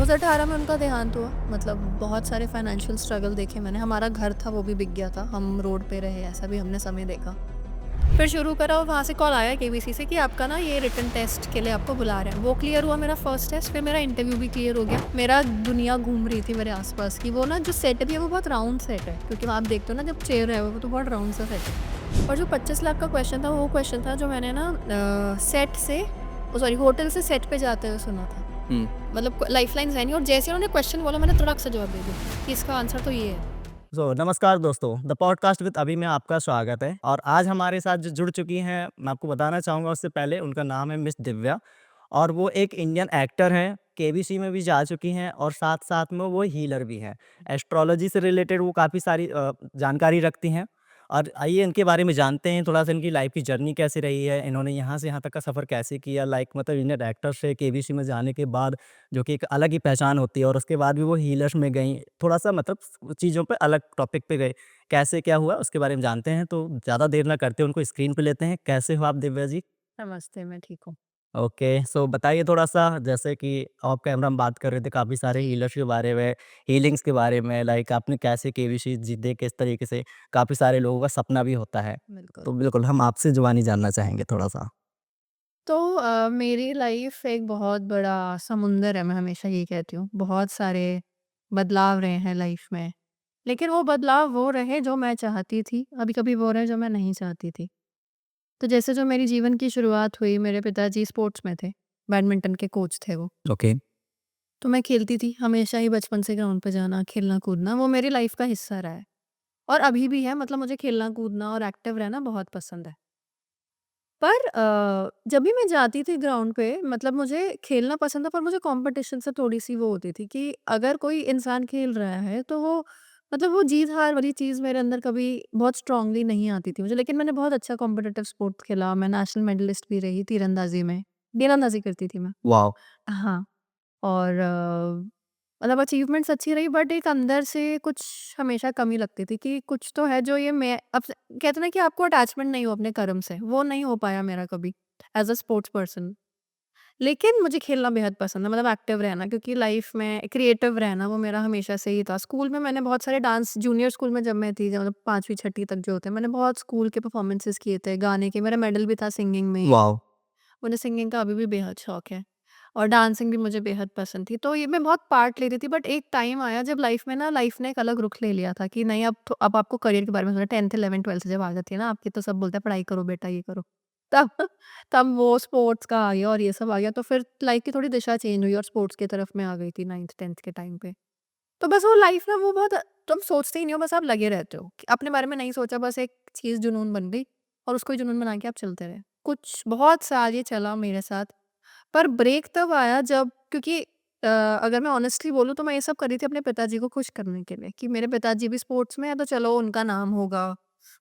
2018 में उनका देहांत हुआ। मतलब बहुत सारे फाइनेंशियल स्ट्रगल देखे मैंने। हमारा घर था वो भी बिक गया था, हम रोड पे रहे, ऐसा भी हमने समय देखा। फिर शुरू करा और वहाँ से कॉल आया केबीसी से कि आपका ना ये रिटन टेस्ट के लिए आपको बुला रहे हैं। वो क्लियर हुआ मेरा फर्स्ट टेस्ट, फिर मेरा इंटरव्यू भी क्लियर हो गया। मेरा दुनिया घूम रही थी मेरे आसपास की। वो ना जो सेट भी है वो बहुत राउंड सेट है, क्योंकि आप देखते हो ना जब चेयर है वो तो बहुत राउंड सा सेट है। और जो 25 लाख का क्वेश्चन था वो क्वेश्चन था जो मैंने ना सेट से सॉरी होटल से सेट पे जाते हुए सुना था। हुँ। मतलब लाइफलाइंस है नहीं, और जैसे उन्होंने क्वेश्चन बोला मैंने तड़क से जवाब दे दिया कि इसका आंसर तो ये है। नमस्कार दोस्तों, द पॉडकास्ट विद अभी में आपका स्वागत है और आज हमारे साथ जो जुड़ चुकी हैं, मैं आपको बताना चाहूँगा उससे पहले उनका नाम है मिस दिव्या और वो एक इंडियन एक्टर हैं, केबीसी में भी जा चुकी हैं और साथ-साथ में वो हीलर भी हैं। एस्ट्रोलॉजी से रिलेटेड वो काफ़ी सारी जानकारी रखती हैं और आइए इनके बारे में जानते हैं, थोड़ा-सा इनकी लाइफ़ की जर्नी कैसी रही है, इन्होंने यहाँ से यहाँ तक का सफ़र कैसे किया, लाइक मतलब इंडियन एक्टर से केबीसी में जाने के बाद जो कि एक अलग ही पहचान होती है और उसके बाद भी वो हीलर्स में गईं। थोड़ा-सा मतलब चीज़ों पे अलग टॉपिक पे गए। कैसे क्या हुआ उसके बारे में जानते हैं, तो ज़्यादा देर ना करते उनको स्क्रीन पे लेते हैं। कैसे हो आप दिव्या जी? नमस्ते, मैं ठीक हूँ। ओके, सो बताइए थोड़ा-सा जैसे कि ऑफ कैमरा हम बात कर रहे थे काफ़ी सारे जी, हीलर्स के बारे में, हीलिंग्स के बारे में, लाइक आपने कैसे केबीसी जीते, किस तरीके से काफ़ी सारे लोगों का सपना भी होता है। बिल्कुल। तो बिल्कुल हम आपसे जुबानी जानना चाहेंगे थोड़ा-सा। तो मेरी लाइफ एक बहुत बड़ा समुंदर है, मैं हमेशा ये कहती हूँ। बहुत सारे बदलाव रहे हैं लाइफ में, लेकिन वो बदलाव वो रहे जो मैं चाहती थी, कभी-कभी वो रहे जो मैं नहीं चाहती थी। तो जैसे जो मेरी जीवन की शुरुआत हुई, मेरे पिताजी स्पोर्ट्स में थे, बैडमिंटन के कोच थे वो। ओके, तो मैं खेलती थी, हमेशा ही बचपन से ग्राउंड पे जाना, खेलना-कूदना वो मेरी लाइफ का हिस्सा रहा है और अभी भी है। मतलब मुझे खेलना-कूदना और एक्टिव रहना बहुत पसंद है। पर जब भी मैं जाती थी ग्राउंड पे, मतलब मुझे खेलना पसंद था, पर मुझे कॉम्पिटिशन से थोड़ी-सी वो होती थी कि अगर कोई इंसान खेल रहा है तो वो मतलब वो जीत-हार वाली चीज़ मेरे अंदर कभी बहुत स्ट्रांगली नहीं आती थी मुझे। लेकिन मैंने बहुत अच्छा कॉम्पिटिटिव स्पोर्ट्स खेला, मैं नेशनल मेडलिस्ट भी रही तीरंदाज़ी में, तीरंदाज़ी करती थी मैं। वॉव! हाँ, और मतलब अचीवमेंट्स अच्छी रही, बट एक अंदर से कुछ हमेशा कमी लगती थी कि कुछ तो है जो ये मैं अब कहते हैं ना कि आपको अटैचमेंट नहीं हो अपने कर्म से, वो नहीं हो पाया मेरा कभी एज़ अ स्पोर्ट्स पर्सन। लेकिन मुझे खेलना बेहद पसंद है, मतलब एक्टिव रहना, क्योंकि लाइफ में क्रिएटिव रहना वो मेरा हमेशा से ही था। स्कूल में मैंने बहुत सारे डांस, जूनियर स्कूल में जब मैं थी, जब मतलब 5वीं 6वीं तक जो होते हैं, मैंने बहुत स्कूल के परफॉर्मेंसेस किए थे, गाने के, मेरा मेडल भी था सिंगिंग में। वॉव! मुझे सिंगिंग का अभी भी बेहद शौक है और डांसिंग भी मुझे बेहद पसंद थी। तो ये मैं बहुत पार्ट लेती थी, बट एक टाइम आया जब लाइफ ने एक अलग रुख ले लिया था कि नहीं, अब आपको करियर के बारे में सोचना। 10th 11th 12th जब आ जाती है ना आपकी, तो सब बोलते हैं पढ़ाई करो बेटा, ये करो। तब तब वो स्पोर्ट्स का आ गया और ये सब आ गया, तो फिर लाइफ की थोड़ी दिशा चेंज हुई और स्पोर्ट्स की तरफ मैं आ गई थी 9th 10th के टाइम पे। तो बस वो लाइफ ना वो बहुत, तुम सोचते ही नहीं हो, बस आप लगे रहते हो कि अपने बारे में नहीं सोचा, बस एक चीज़ जुनून बन गई और उसको ही जुनून बना के आप चलते रहे। कुछ बहुत साल ये चला मेरे साथ, पर ब्रेक तब आया जब, क्योंकि अगर मैं ऑनेस्टली बोलूँ तो मैं ये सब कर रही थी अपने पिताजी को खुश करने के लिए कि मेरे पिताजी भी स्पोर्ट्स में है तो चलो उनका नाम होगा।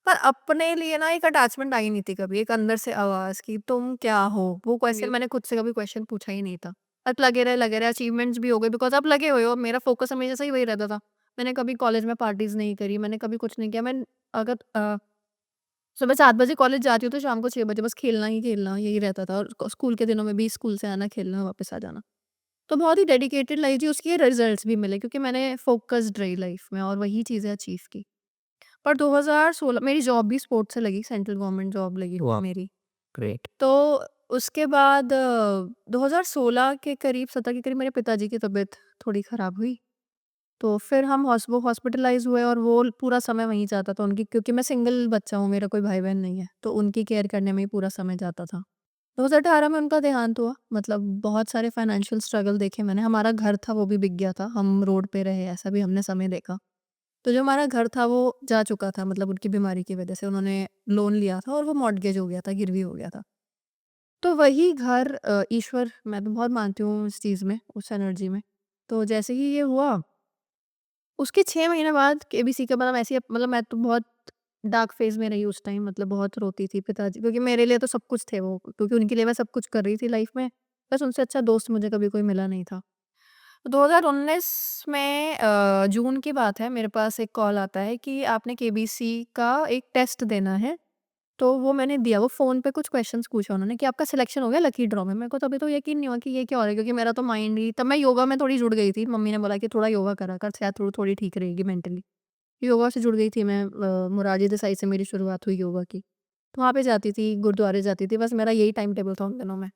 पर अपने लिए ना एक अटैचमेंट आई नहीं थी कभी, एक अंदर से आवाज़ कि तुम क्या हो? वो क्वेश्चन मैंने खुद से कभी क्वेश्चन पूछा ही नहीं था। अब लगे रहे अचीवमेंट्स भी हो गए, बिकॉज़ आप लगे हुए हो, मेरा फ़ोकस हमेशा से ही वही रहता था। मैंने कभी कॉलेज में पार्टीज़ नहीं करी, मैंने कभी कुछ नहीं किया। मैं अगर सुबह 7 बजे कॉलेज जाती हूँ तो शाम को 6 बजे बस खेलना ही खेलना, यही रहता था, और स्कूल के दिनों में भी स्कूल से आना, खेलना, वापस आ जाना। तो बहुत ही डेडिकेटेड लाइफ थी, उसके रिजल्ट्स भी मिले क्योंकि मैंने फ़ोकस्ड रही लाइफ में और वही चीज़ें अचीव की। पर 2016 मेरी जॉब भी स्पोर्ट्स से लगी, सेंट्रल गवर्नमेंट जॉब लगी वॉव! मेरी। ग्रेट। तो उसके बाद 2016 के करीब 17 के करीब मेरे पिताजी की तबीयत थोड़ी ख़राब हुई। तो फिर हम वो हॉस्पिटलाइज़ हुए और वो पूरा समय वहीं जाता था उनकी, क्योंकि मैं सिंगल बच्चा हूँ, मेरा कोई भाई-बहन नहीं है, तो उनकी केयर करने में ही पूरा समय जाता था। 2018 में उनका देहांत हुआ। मतलब बहुत सारे फाइनेंशियल स्ट्रगल देखे मैंने। हमारा घर था वो भी बिक गया था, हम रोड पे रहे, ऐसा भी हमने समय देखा। तो जो हमारा घर था वो जा चुका था, मतलब उनकी बीमारी की वज़ह से उन्होंने लोन लिया था और वो मॉर्टगेज हो गया था, गिरवी हो गया था। तो वही घर ईश्वर, मैं तो बहुत मानती हूँ इस चीज़ में, उस एनर्जी में। तो जैसे ही ये हुआ, उसके 6 महीने बाद केबीसी का मतलब ऐसे ही, मतलब मैं तो बहुत डार्क फेज़ में रही उस टाइम, मतलब बहुत रोती थी पिताजी, क्योंकि मेरे लिए तो सब कुछ थे वो, क्योंकि उनके लिए मैं सब कुछ कर रही थी लाइफ़ में। बस उनसे अच्छा दोस्त मुझे कभी कोई मिला नहीं था। 2019 में जून की बात है, मेरे पास एक कॉल आता है कि आपने केबीसी का एक टेस्ट देना है, तो वो मैंने दिया, वो फ़ोन पे कुछ क्वेश्चंस पूछा उन्होंने कि आपका सिलेक्शन हो गया लकी ड्रॉ में। मेरे को तभी तो यकीन नहीं हुआ कि ये क्या हो रहा है, क्योंकि मेरा तो माइंड ही तब मैं योगा में थोड़ी जुड़ गई थी। मम्मी ने बोला कि थोड़ा योगा करा कर, शायद थोड़ी ठीक रहेगी मेंटली। योगा से जुड़ गई थी मैं, मोरारजी देसाई से मेरी शुरुआत हुई योगा की। तो वहाँ पे जाती थी, गुरुद्वारे जाती थी, बस मेरा यही टाइम टेबल था उन दिनों में।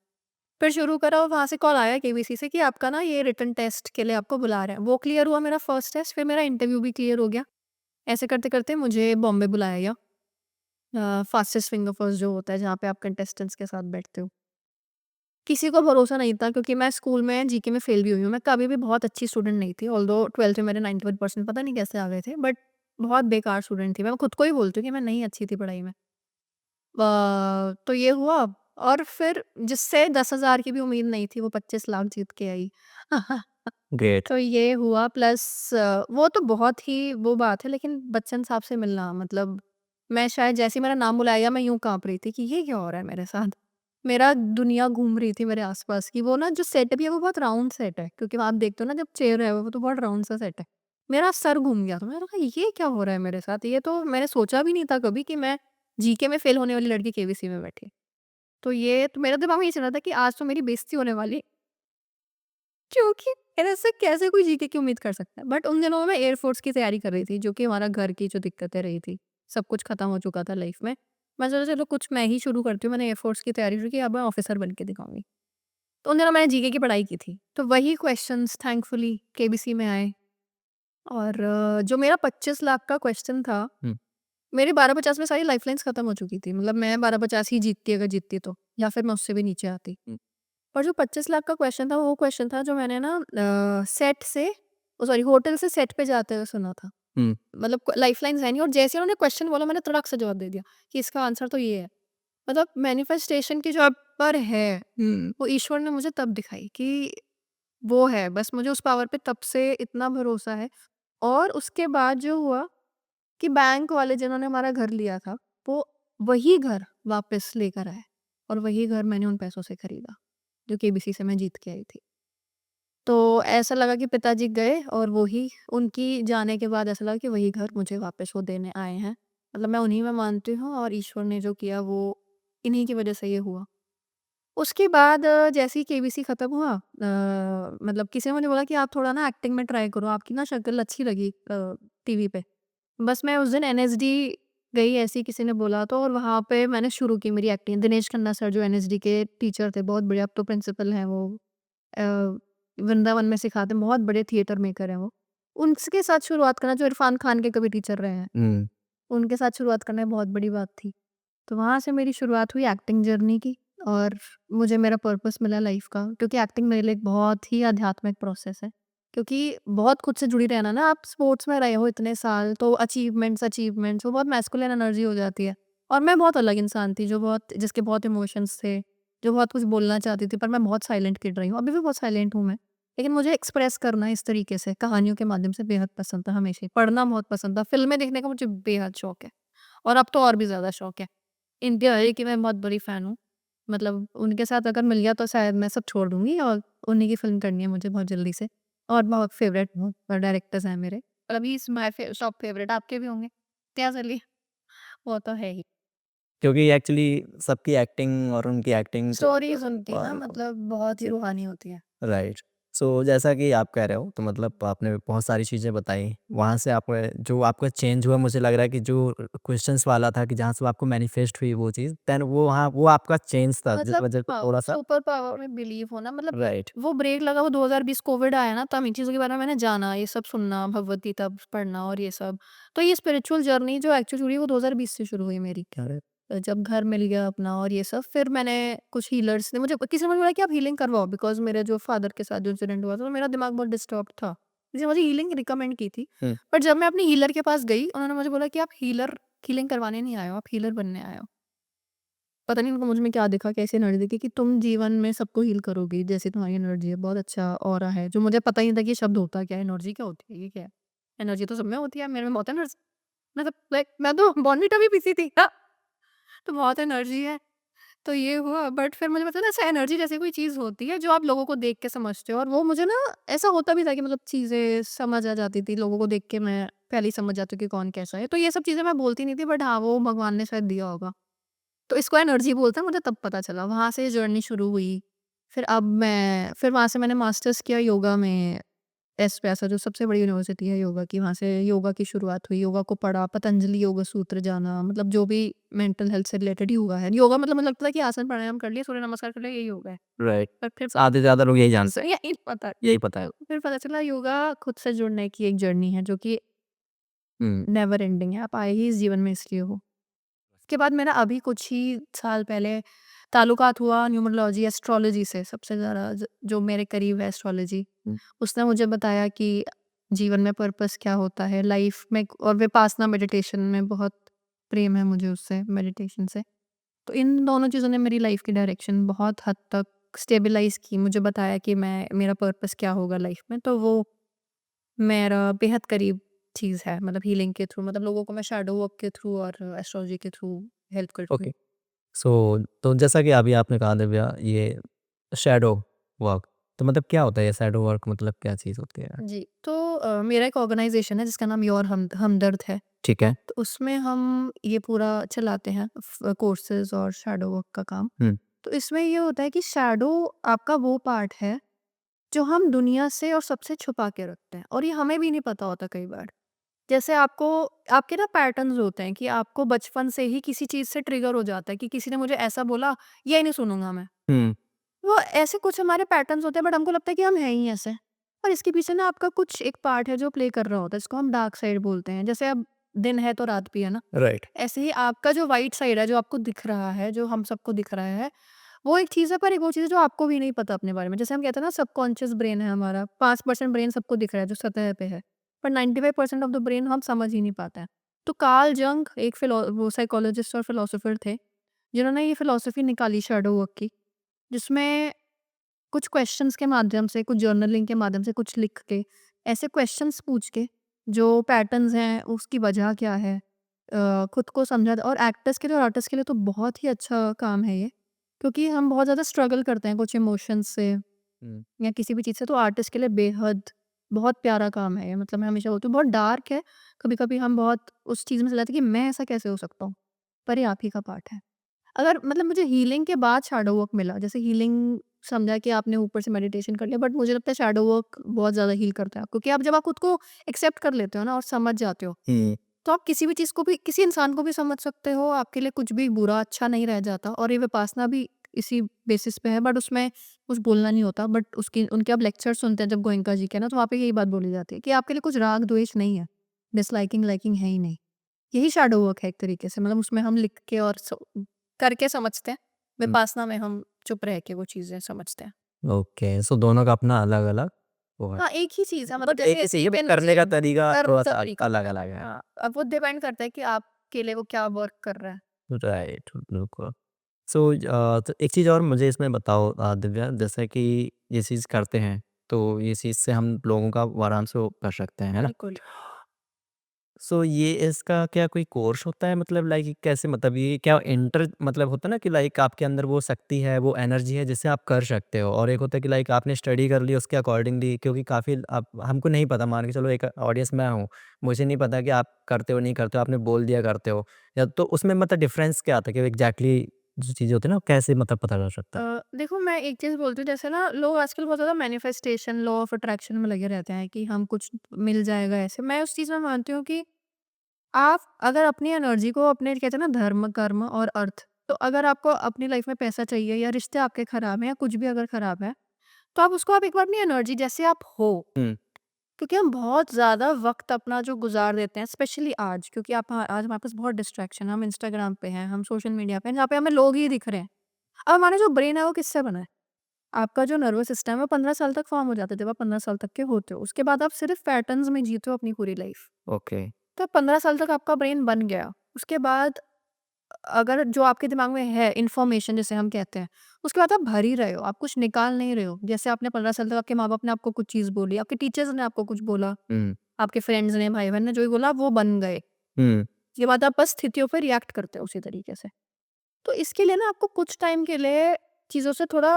फिर शुरू करा और वहाँ से कॉल आया केबीसी से कि आपका ना ये रिटन टेस्ट के लिए आपको बुला रहे हैं। वो क्लियर हुआ मेरा फर्स्ट टेस्ट, फिर मेरा इंटरव्यू भी क्लियर हो गया। ऐसे करते-करते मुझे बॉम्बे बुलाया गया। फास्टेस्ट फिंगर फर्स्ट जो होता है, जहाँ पे आप कंटेस्टेंट्स के साथ बैठते हो। किसी को भरोसा नहीं था, क्योंकि मैं स्कूल में जीके में फेल भी हुई हूँ। मैं कभी भी बहुत अच्छी स्टूडेंट नहीं थी, ऑल्दो 12th में मेरे 91% पता नहीं कैसे आ गए थे, बट बहुत बेकार स्टूडेंट थी। मैं खुद को ही बोलती हूँ कि मैं नहीं अच्छी थी पढ़ाई में। तो ये हुआ, और फिर जिससे 10,000 की भी उम्मीद नहीं थी, वो 25 लाख जीत के आई। ग्रेट। तो ये हुआ, प्लस वो तो बहुत ही वो बात है, लेकिन बच्चन साहब से मिलना, मतलब मैं शायद जैसे ही मेरा नाम बुलाया गया, मैं यूँ काँप रही थी कि ये क्या हो रहा है मेरे साथ? मेरा दुनिया घूम रही थी मेरे आस-पास की। वो ना जो सेट भी है वो बहुत राउंड सेट है, क्योंकि आप देखते हो ना जब चेयर है वो तो बहुत राउंड सा सेट है। मेरा सर घूम गया, तो मैंने कहा ये क्या हो रहा है मेरे साथ? ये तो मैंने सोचा भी नहीं था कभी कि मैं जीके में फेल होने वाली लड़की केबीसी में बैठी। तो ये तो मेरे दिमाग में ये चल रहा था कि आज तो मेरी बेइज़्ती होने वाली है। क्योंकि मेरे से कैसे कोई जीके की उम्मीद कर सकता है? बट उन दिनों में मैं एयर फ़ोर्स की तैयारी कर रही थी, जो कि हमारा घर की जो दिक्कतें रही थी, सब कुछ खत्म हो चुका था लाइफ़ में। मैं सोचा चलो कुछ मैं ही शुरू करती हूँ, मैंने एयर फ़ोर्स की तैयारी शुरू की, अब मैं ऑफ़िसर बन के दिखाऊँगी। तो उन दिनों मैंने जीके की पढ़ाई की थी, तो वही क्वेश्चन्स थैंकफुली केबीसी में आए, और जो मेरा 25 लाख का क्वेश्चन था, हुँ, मेरे 12-50 में सारी लाइफ़लाइन्स खत्म हो चुकी थी। मतलब मैं 12-50 ही जीतती अगर जीतती तो, या फिर मैं उससे भी नीचे आती। हुँ, और जो 25 लाख का क्वेश्चन था, वो क्वेश्चन था जो मैंने ना सेट से सॉरी होटल से सेट पे जाते हुए सुना था। हुँ, मतलब लाइफ़लाइन्स है नहीं, और जैसे उन्होंने क्वेश्चन बोला मैंने तड़ाक से जवाब दे दिया कि इसका आंसर तो ये है। मतलब मैनिफेस्टेशन की जो पावर है, वो ईश्वर ने मुझे तब दिखाई कि वो है। बस मुझे उस पावर पे तब से इतना भरोसा है। और उसके बाद जो हुआ कि बैंक वाले जिन्होंने हमारा घर लिया था, वो वही घर वापस लेकर आए, और वही घर मैंने उन पैसों से खरीदा, जो केबीसी से मैं जीत के आई थी। तो ऐसा लगा कि पिताजी गए, और वो ही उनकी जाने के बाद ऐसा लगा कि वही घर मुझे वापस वो देने आए हैं। मतलब मैं उन्हीं में मानती हूँ, और ईश्वर ने जो किया वो इन्हीं की वज़ह से ये हुआ। उसके बाद जैसे ही केबीसी खत्म हुआ, मतलब किसी ने मुझे बोला कि आप थोड़ा ना एक्टिंग में ट्राई करो, आपकी ना शक्ल अच्छी लगी टीवी पे। बस मैं उस दिन एनएसडी गई, ऐसे ही किसी ने बोला तो, और वहाँ पे मैंने शुरू की मेरी एक्टिंग। दिनेश खन्ना सर जो एनएसडी के टीचर थे, बहुत बढ़िया, अब तो प्रिंसिपल हैं वो। अ, वृंदावन में सिखाते हैं, बहुत बड़े थिएटर मेकर हैं वो। उनके साथ शुरुआत करना, जो इरफान खान के कभी टीचर रहे हैं, हुँ। उनके साथ शुरुआत करना बहुत बड़ी बात थी। तो वहाँ से मेरी शुरुआत हुई एक्टिंग जर्नी की, और मुझे मेरा पर्पस मिला लाइफ का, क्योंकि एक्टिंग मेरे लिए एक बहुत ही आध्यात्मिक प्रोसेस है। क्योंकि बहुत खुद से जुड़ी रहना ना, आप स्पोर्ट्स में रहे हो इतने साल, तो अचीवमेंट्स अचीवमेंट्स वो बहुत मैस्कुलिन एनर्जी हो जाती है। और मैं बहुत अलग इंसान थी, जिसके बहुत इमोशंस थे, जो बहुत कुछ बोलना चाहती थी, पर मैं बहुत साइलेंट किड रही हूँ, अभी भी बहुत साइलेंट हूँ मैं। लेकिन मुझे एक्सप्रेस करना इस तरीके से कहानियों के माध्यम से बेहद पसंद था हमेशा ही। पढ़ना बहुत पसंद था, फिल्में देखने का मुझे बेहद शौक है, और अब तो और भी ज़्यादा शौक है। इंडिया है कि मैं बहुत बड़ी फ़ैन हूँ। मतलब उनके साथ अगर मिल गया तो शायद मैं सब छोड़ दूँगी, और उन्हीं की फ़िल्म करनी है मुझे बहुत जल्दी से। और बहुत फ़ेवरेट डायरेक्टर्स हैं मेरे। Ravi is my top favourite, आपके भी होंगे? त्याज़ अली, वो तो है ही। क्योंकि एक्चुअली सबकी एक्टिंग और उनकी एक्टिंग तो स्टोरीज़ उनकी ना मतलब बहुत ही रूहानी होती है। राइट। सो जैसा कि आप कह रहे हो तो मतलब आपने बहुत सारी चीज़ें बताई। वहाँ से आप जो आपका चेंज हुआ मुझे लग रहा है कि जो क्वेश्चंस वाला था कि जहाँ से आपको मैनिफेस्ट हुई वो चीज़ देन वो वहाँ वो आपका चेंज था जिस मतलब वज़ह से थोड़ा-सा सुपर पावर में बिलीव होना, मतलब राइट। वो ब्रेक लगा, वो 2020 कोविड आया ना, तब इन चीज़ों के बारे में मैंने जाना, ये सब सुनना, भगवद गीता पढ़ना और ये सब। तो ये स्पिरिचुअल जर्नी जो एक्चुअली जुड़ी वो 2020 से शुरू हुई मेरी। करेक्ट। जब घर मिल गया अपना और ये सब, फिर मैंने कुछ हीलर्स ने मुझे, किसी ने मुझे बोला कि आप हीलिंग करवाओ, बिकॉज़ मेरे जो फादर के साथ जो इंसिडेंट हुआ था, तो मेरा दिमाग बहुत डिस्टर्ब था। किसी ने मुझे हीलिंग रिकमेंड की थी। हुँ, बट जब मैं अपनी हीलर के पास गई, उन्होंने मुझे बोला कि आप हीलिंग करवाने नहीं आए हो, आप हीलर बनने आए हो। पता नहीं उनको मुझ में क्या दिखा, कैसी एनर्जी दिखी कि तुम जीवन में सबको हील करोगी, जैसी तुम्हारी एनर्जी है, बहुत अच्छा ऑरा है। जो मुझे पता ही नहीं था कि ये शब्द होता क्या है, एनर्जी क्या होती है, ये क्या है? एनर्जी तो सब में होती है, मेरे में बहुत एनर्जी, मैं तो लाइक मैं तो बॉर्नविटा भी पीसी थी। तो बहुत एनर्जी है। तो ये हुआ, बट फिर मुझे पता है ना, ऐसा एनर्जी जैसी कोई चीज़ होती है जो आप लोगों को देख के समझते हो, और वो मुझे ना ऐसा होता भी था कि मतलब चीज़ें समझ आ जाती थी, लोगों को देख के मैं पहले ही समझ जाती हूँ कि कौन कैसा है। तो ये सब चीज़ें मैं बोलती नहीं थी, बट हाँ, वो भगवान ने शायद दिया होगा। तो इसको एनर्जी बोलते हैं, मुझे तब पता चला। वहाँ से जर्नी शुरू हुई। फिर वहाँ से मैंने मास्टर्स किया योगा में, एस्पेसा जो सबसे बड़ी यूनिवर्सिटी है योगा की, वहाँ से योगा की शुरुआत हुई। योगा को पढ़ा, पतंजलि योग सूत्र जाना, मतलब जो भी मेंटल हेल्थ से रिलेटेड योगा है। योगा मतलब मुझे लगता था कि आसन प्राणायाम कर लिए, सूर्य नमस्कार कर लिया, यही योगा है। राइट। पर फिर आधे से ज़्यादा लोग यही जानते हैं, यही पता यही पता है। फिर पता चला योगा खुद से जुड़ने की एक जर्नी है जो कि हुँ, नेवर एंडिंग है। आप आए ही इस जीवन में इसलिए हो। उसके बाद मेरा अभी कुछ ही साल पहले ताल्लुकात हुआ न्यूमरोलॉजी, एस्ट्रोलॉजी से। सबसे ज़्यादा जो मेरे करीब है एस्ट्रोलॉजी। हुँ, उसने मुझे बताया कि जीवन में पर्पस क्या होता है, लाइफ में, और विपासना मेडिटेशन में बहुत प्रेम है मुझे उससे, मेडिटेशन से। तो इन दोनों चीज़ों ने मेरी लाइफ की डायरेक्शन बहुत हद तक स्टेबलाइज़ की। मुझे बताया कि मेरा पर्पस क्या होगा लाइफ में, तो वो मेरा बेहद करीब चीज़ है। मतलब हीलिंग के थ्रू, मतलब लोगों को मैं शैडो वर्क के थ्रू और एस्ट्रोलॉजी के थ्रू हेल्प करती हूँ। ओके। सो तो जैसा कि अभी आपने कहा दिव्या, ये शैडो वर्क, तो मतलब क्या होता है ये शैडो वर्क, मतलब क्या चीज़ होती है? जी, तो मेरा एक ऑर्गनाइज़ेशन है जिसका नाम योर हमदर्द है। ठीक है। तो उसमें हम ये पूरा चलाते हैं कोर्सेज़ और शैडो वर्क का काम। हुँ, तो इसमें ये होता है कि शैडो आपका वो पार्ट है जो हम दुनिया से और सबसे छुपा के रखते हैं, और ये हमें भी नहीं पता होता कई बार। जैसे आपको आपके ना पैटर्न्स होते हैं कि आपको बचपन से ही किसी चीज़ से ट्रिगर हो जाता है कि किसी ने मुझे ऐसा बोला, ये नहीं सुनूँगा मैं। हुँ, वो ऐसे कुछ हमारे पैटर्न्स होते हैं, बट हमको लगता है कि हम हैं ही ऐसे। और इसके पीछे ना आपका कुछ एक पार्ट है जो प्ले कर रहा होता है, जिसको हम डार्क साइड बोलते हैं। जैसे अब दिन है तो रात भी है ना, राइट। ऐसे ही आपका जो व्हाइट साइड है, जो आपको दिख रहा है, जो हम सबको दिख रहा है, वो एक चीज़ है, पर एक वो चीज़ है जो आपको भी नहीं पता अपने बारे में। जैसे हम कहते हैं ना, सबकॉन्शियस ब्रेन है हमारा, 5% ब्रेन सबको दिख रहा है जो सतह पे है, पर 95% ऑफ द ब्रेन हम समझ ही नहीं पाते हैं। तो कार्ल जंग एक वो साइकोलॉजिस्ट और फिलोसोफर थे, जिन्होंने ये फिलॉसफी निकाली शैडो वर्क की, जिसमें कुछ क्वेश्चंस के माध्यम से, कुछ जर्नलिंग के माध्यम से, कुछ लिख के, ऐसे क्वेश्चंस पूछ के, जो पैटर्न्स हैं, उसकी वजह क्या है, खुद को समझा। और एक्टर्स के लिए और आर्टिस्ट के लिए तो बहुत ही अच्छा काम है ये, क्योंकि हम बहुत ज़्यादा स्ट्रगल करते हैं कुछ इमोशंस से हुँ, या किसी भी चीज़ से, तो आर्टिस्ट के लिए बेहद बहुत प्यारा काम है ये। मतलब मैं हमेशा बोलती हूँ, बहुत डार्क है, कभी-कभी हम बहुत उस चीज़ में चले जाते हैं कि मैं ऐसा कैसे हो सकता हूँ? पर ये आप ही का पार्ट है। अगर मतलब मुझे हीलिंग के बाद शैडो वर्क मिला। जैसे हीलिंग समझा कि आपने ऊपर से मेडिटेशन कर लिया, बट मुझे लगता है शैडो वर्क बहुत ज़्यादा हील करता है आपको, कि आप जब आप खुद को एक्सेप्ट कर लेते हो ना और समझ जाते हो, हुँ, तो आप किसी भी चीज़ को भी, किसी इंसान को भी समझ सकते हो। आपके लिए कुछ भी बुरा अच्छा नहीं रह जाता, और ये विपासना भी इसी बेसिस पे है, बट उसमें कुछ बोलना नहीं होता। बट उसकी उनके आप लेक्चर सुनते हैं जब गोयंका जी के ना, तो वहाँ पे यही बात बोली जाती है कि आपके लिए कुछ राग द्वेष नहीं है, डिसलाइकिंग लाइकिंग है ही नहीं। यही शैडो वर्क है एक तरीके से। मतलब उसमें हम लिख के और करके समझते हैं। हुँ, विपासना में हम चुप रह के वो चीज़ें समझते हैं। ओके। सो दोनों का अपना अलग-अलग वो है। हाँ, एक ही चीज़ है, मतलब मतलब एक जैसे ही चाहिए, बट करने एनर्जी का तरीका कर्म का थोड़ा-सा तरीका होता है। अलग-अलग है। हाँ, अब वो डिपेंड करता है कि आपके लिए वो क्या वर्क कर रहा है। राइट, बिल्कुल। सो तो एक चीज़ और मुझे इसमें बताओ दिव्या, जैसे कि ये चीज़ करते हैं, तो ये चीज़ से हम लोगों का आराम से वो कर सकते हैं, है ना? बिल्कुल। सो ये इसका क्या कोई कोर्स होता है, मतलब लाइक कैसे, मतलब ये क्या इंटर मतलब होता है ना कि लाइक आपके अंदर वो शक्ति है, वो एनर्जी है जिससे आप कर सकते हो, और एक होता है कि लाइक आपने स्टडी कर ली उसके अकॉर्डिंगली, क्योंकि काफ़ी आप हमको नहीं पता, मान के चलो एक ऑडियंस मैं हूँ, मुझे नहीं पता कि आप करते हो नहीं करते हो, आपने बोल दिया करते हो, या तो उसमें मतलब डिफरेंस क्या आता है कि एग्जैक्टली जो चीज़ें होती है ना वो कैसे मतलब पता चल सकता है? देखो, मैं एक चीज़ बोलती हूँ, जैसे ना लोग आजकल बहुत ज़्यादा मैनिफेस्टेशन, लॉ ऑफ अट्रैक्शन में लगे रहते हैं कि हम कुछ मिल जाएगा ऐसे। मैं उस चीज़ में मानती हूँ कि आप अगर अपनी एनर्जी को, अपने कहते हैं ना धर्म, कर्म और अर्थ, तो अगर आपको अपनी लाइफ में पैसा चाहिए या रिश्ते आपके खराब हैं या कुछ भी अगर खराब है, तो आप एक बार अपनी एनर्जी जैसे आप हो, हुँ, क्योंकि हम बहुत ज़्यादा वक़्त अपना जो गुज़ार देते हैं, स्पेशली आज, क्योंकि आप आज हमारे पास बहुत डिस्ट्रैक्शन है। हम इंस्टाग्राम पे हैं, हम सोशल मीडिया पे हैं, जहाँ पे हमें लोग ही दिख रहे हैं। अब हमारा जो ब्रेन है वो किससे बना है? आपका जो नर्वस सिस्टम है 15 साल तक फ़ॉर्म हो जाता है, जब आप 15 साल तक के होते हो। उसके बाद आप सिर्फ़ पैटर्न्स में जीते हो अपनी पूरी लाइफ़। ओके। तो 15 साल तक आपका ब्रेन बन गया। उसके बाद अगर जो आपके दिमाग में है इन्फॉर्मेशन, जिसे हम कहते हैं, उसके बाद आप भर ही रहे हो, आप कुछ निकाल नहीं रहे हो। जैसे आपने 15 साल तक आपके माँ-बाप ने आपको कुछ चीज़ बोली, आपके टीचर्स ने आपको कुछ बोला, हुँ, आपके फ्रेंड्स ने, भाई-बहन ने जो भी बोला, आप वो बन गए। हुँ, उसके बाद आप बस स्थितियों पे रिएक्ट करते हो उसी तरीके से। तो इसके लिए ना आपको कुछ टाइम के लिए चीज़ों से थोड़ा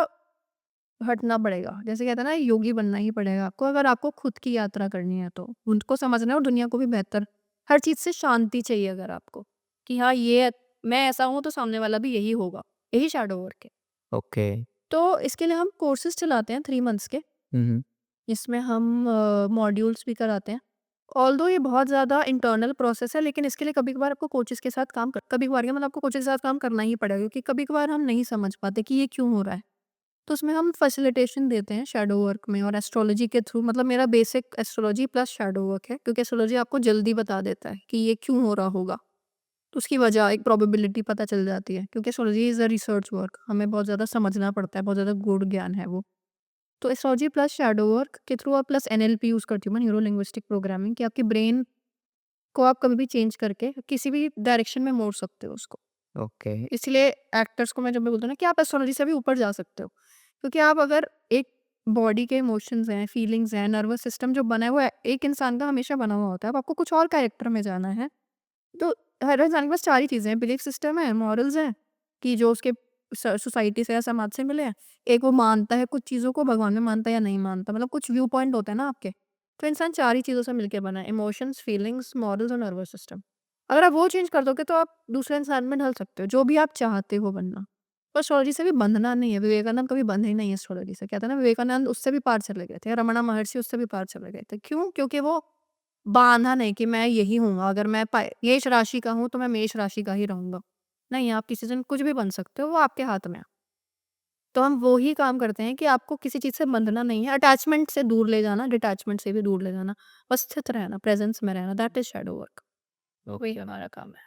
हटना पड़ेगा। जैसे कहते हैं ना, योगी बनना ही पड़ेगा आपको, अगर आपको खुद की यात्रा करनी है तो। उनको समझना है और दुनिया को भी बेहतर, हर चीज़ से शांति चाहिए अगर आपको, कि हाँ, ये मैं ऐसा हूँ तो सामने वाला भी यही होगा, यही शैडो वर्क है। ओके। तो इसके लिए हम कोर्सेज़ चलाते हैं 3 मंथ्स के, हुँ, हुँ। जिसमें हम मॉड्यूल्स भी कराते हैं। ऑल्दो ये बहुत ज़्यादा इंटरनल प्रोसेस है, लेकिन इसके लिए कभी-कभार आपको कोचेज़ के साथ काम कर कभी-कभार क्या मतलब आपको कोचेज़ के साथ काम करना ही पड़ेगा, क्योंकि कभी-कभार हम नहीं समझ पाते कि ये क्यों हो रहा है। तो उसमें हम फैसिलिटेशन देते हैं शैडो वर्क में, और एस्ट्रोलॉजी के थ्रू, मतलब मेरा basic astrology plus shadow work है, क्योंकि एस्ट्रोलॉजी आपको जल्दी बता देता है कि ये क्यों हो रहा होगा। तो उसकी वजह, एक प्रोबेबिलिटी पता चल जाती है, क्योंकि astrology is a research work, हमें बहुत ज़्यादा समझना पड़ता है, बहुत ज़्यादा गूढ़ ज्ञान है वो। तो एस्ट्रोलॉजी प्लस शैडो वर्क के थ्रू, और प्लस एनएलपी यूज़ करती हूँ मैं, न्यूरो लिंग्विस्टिक प्रोग्रामिंग, कि आपके ब्रेन को आप कभी भी चेंज करके किसी भी डायरेक्शन में मोड़ सकते हो उसको। ओके। इसलिए एक्टर्स को मैं जब मैं बोलती हूँ ना कि आप एस्ट्रोलॉजी से भी ऊपर जा सकते हो। क्योंकि आप अगर एक बॉडी के इमोशंस हैं, फीलिंग्स हैं, नर्वस सिस्टम जो बना है वो एक इंसान का हमेशा बना हुआ होता है। अब आपको कुछ और कैरेक्टर में जाना है, तो हर इंसान के पास 4 ही चीज़ें हैं, बिलीफ सिस्टम है, मॉरल्स हैं, कि जो उसके सोसाइटी से या समाज से मिले हैं। एक वो मानता है कुछ चीज़ों को, भगवान में मानता है या नहीं मानता, मतलब कुछ व्यू पॉइंट होते हैं ना आपके। तो इंसान 4 ही चीज़ों से मिलके बना है, इमोशंस, फीलिंग्स, मॉरल्स और नर्वस सिस्टम। अगर आप वो चेंज कर दोगे तो आप दूसरे इंसान में ढल सकते हो, जो भी आप चाहते हो बनना। तो एस्ट्रोलॉजी से भी बंधना नहीं है, विवेकानंद कभी बंधे ही नहीं है एस्ट्रोलॉजी से। कहते हैं ना, विवेकानंद उससे भी पार चले गए थे, रमणा महर्षि उससे भी पार चले गए थे। क्यों? क्योंकि वो बाँधा नहीं कि मैं यही हूँ, अगर मैं मेष राशि का हूँ तो मैं मेष राशि का ही रहूँगा। नहीं, आप किसी दिन कुछ भी बन सकते हो, वो आपके हाथ में है। तो हम वो ही काम करते हैं कि आपको किसी चीज़ से बंधना नहीं है, अटैचमेंट से दूर ले जाना, डिटैचमेंट से भी दूर ले जाना, बस स्थित रहना, प्रेज़ेंस में रहना, दैट इज़ शैडो वर्क। वही ओके। हमारा काम है।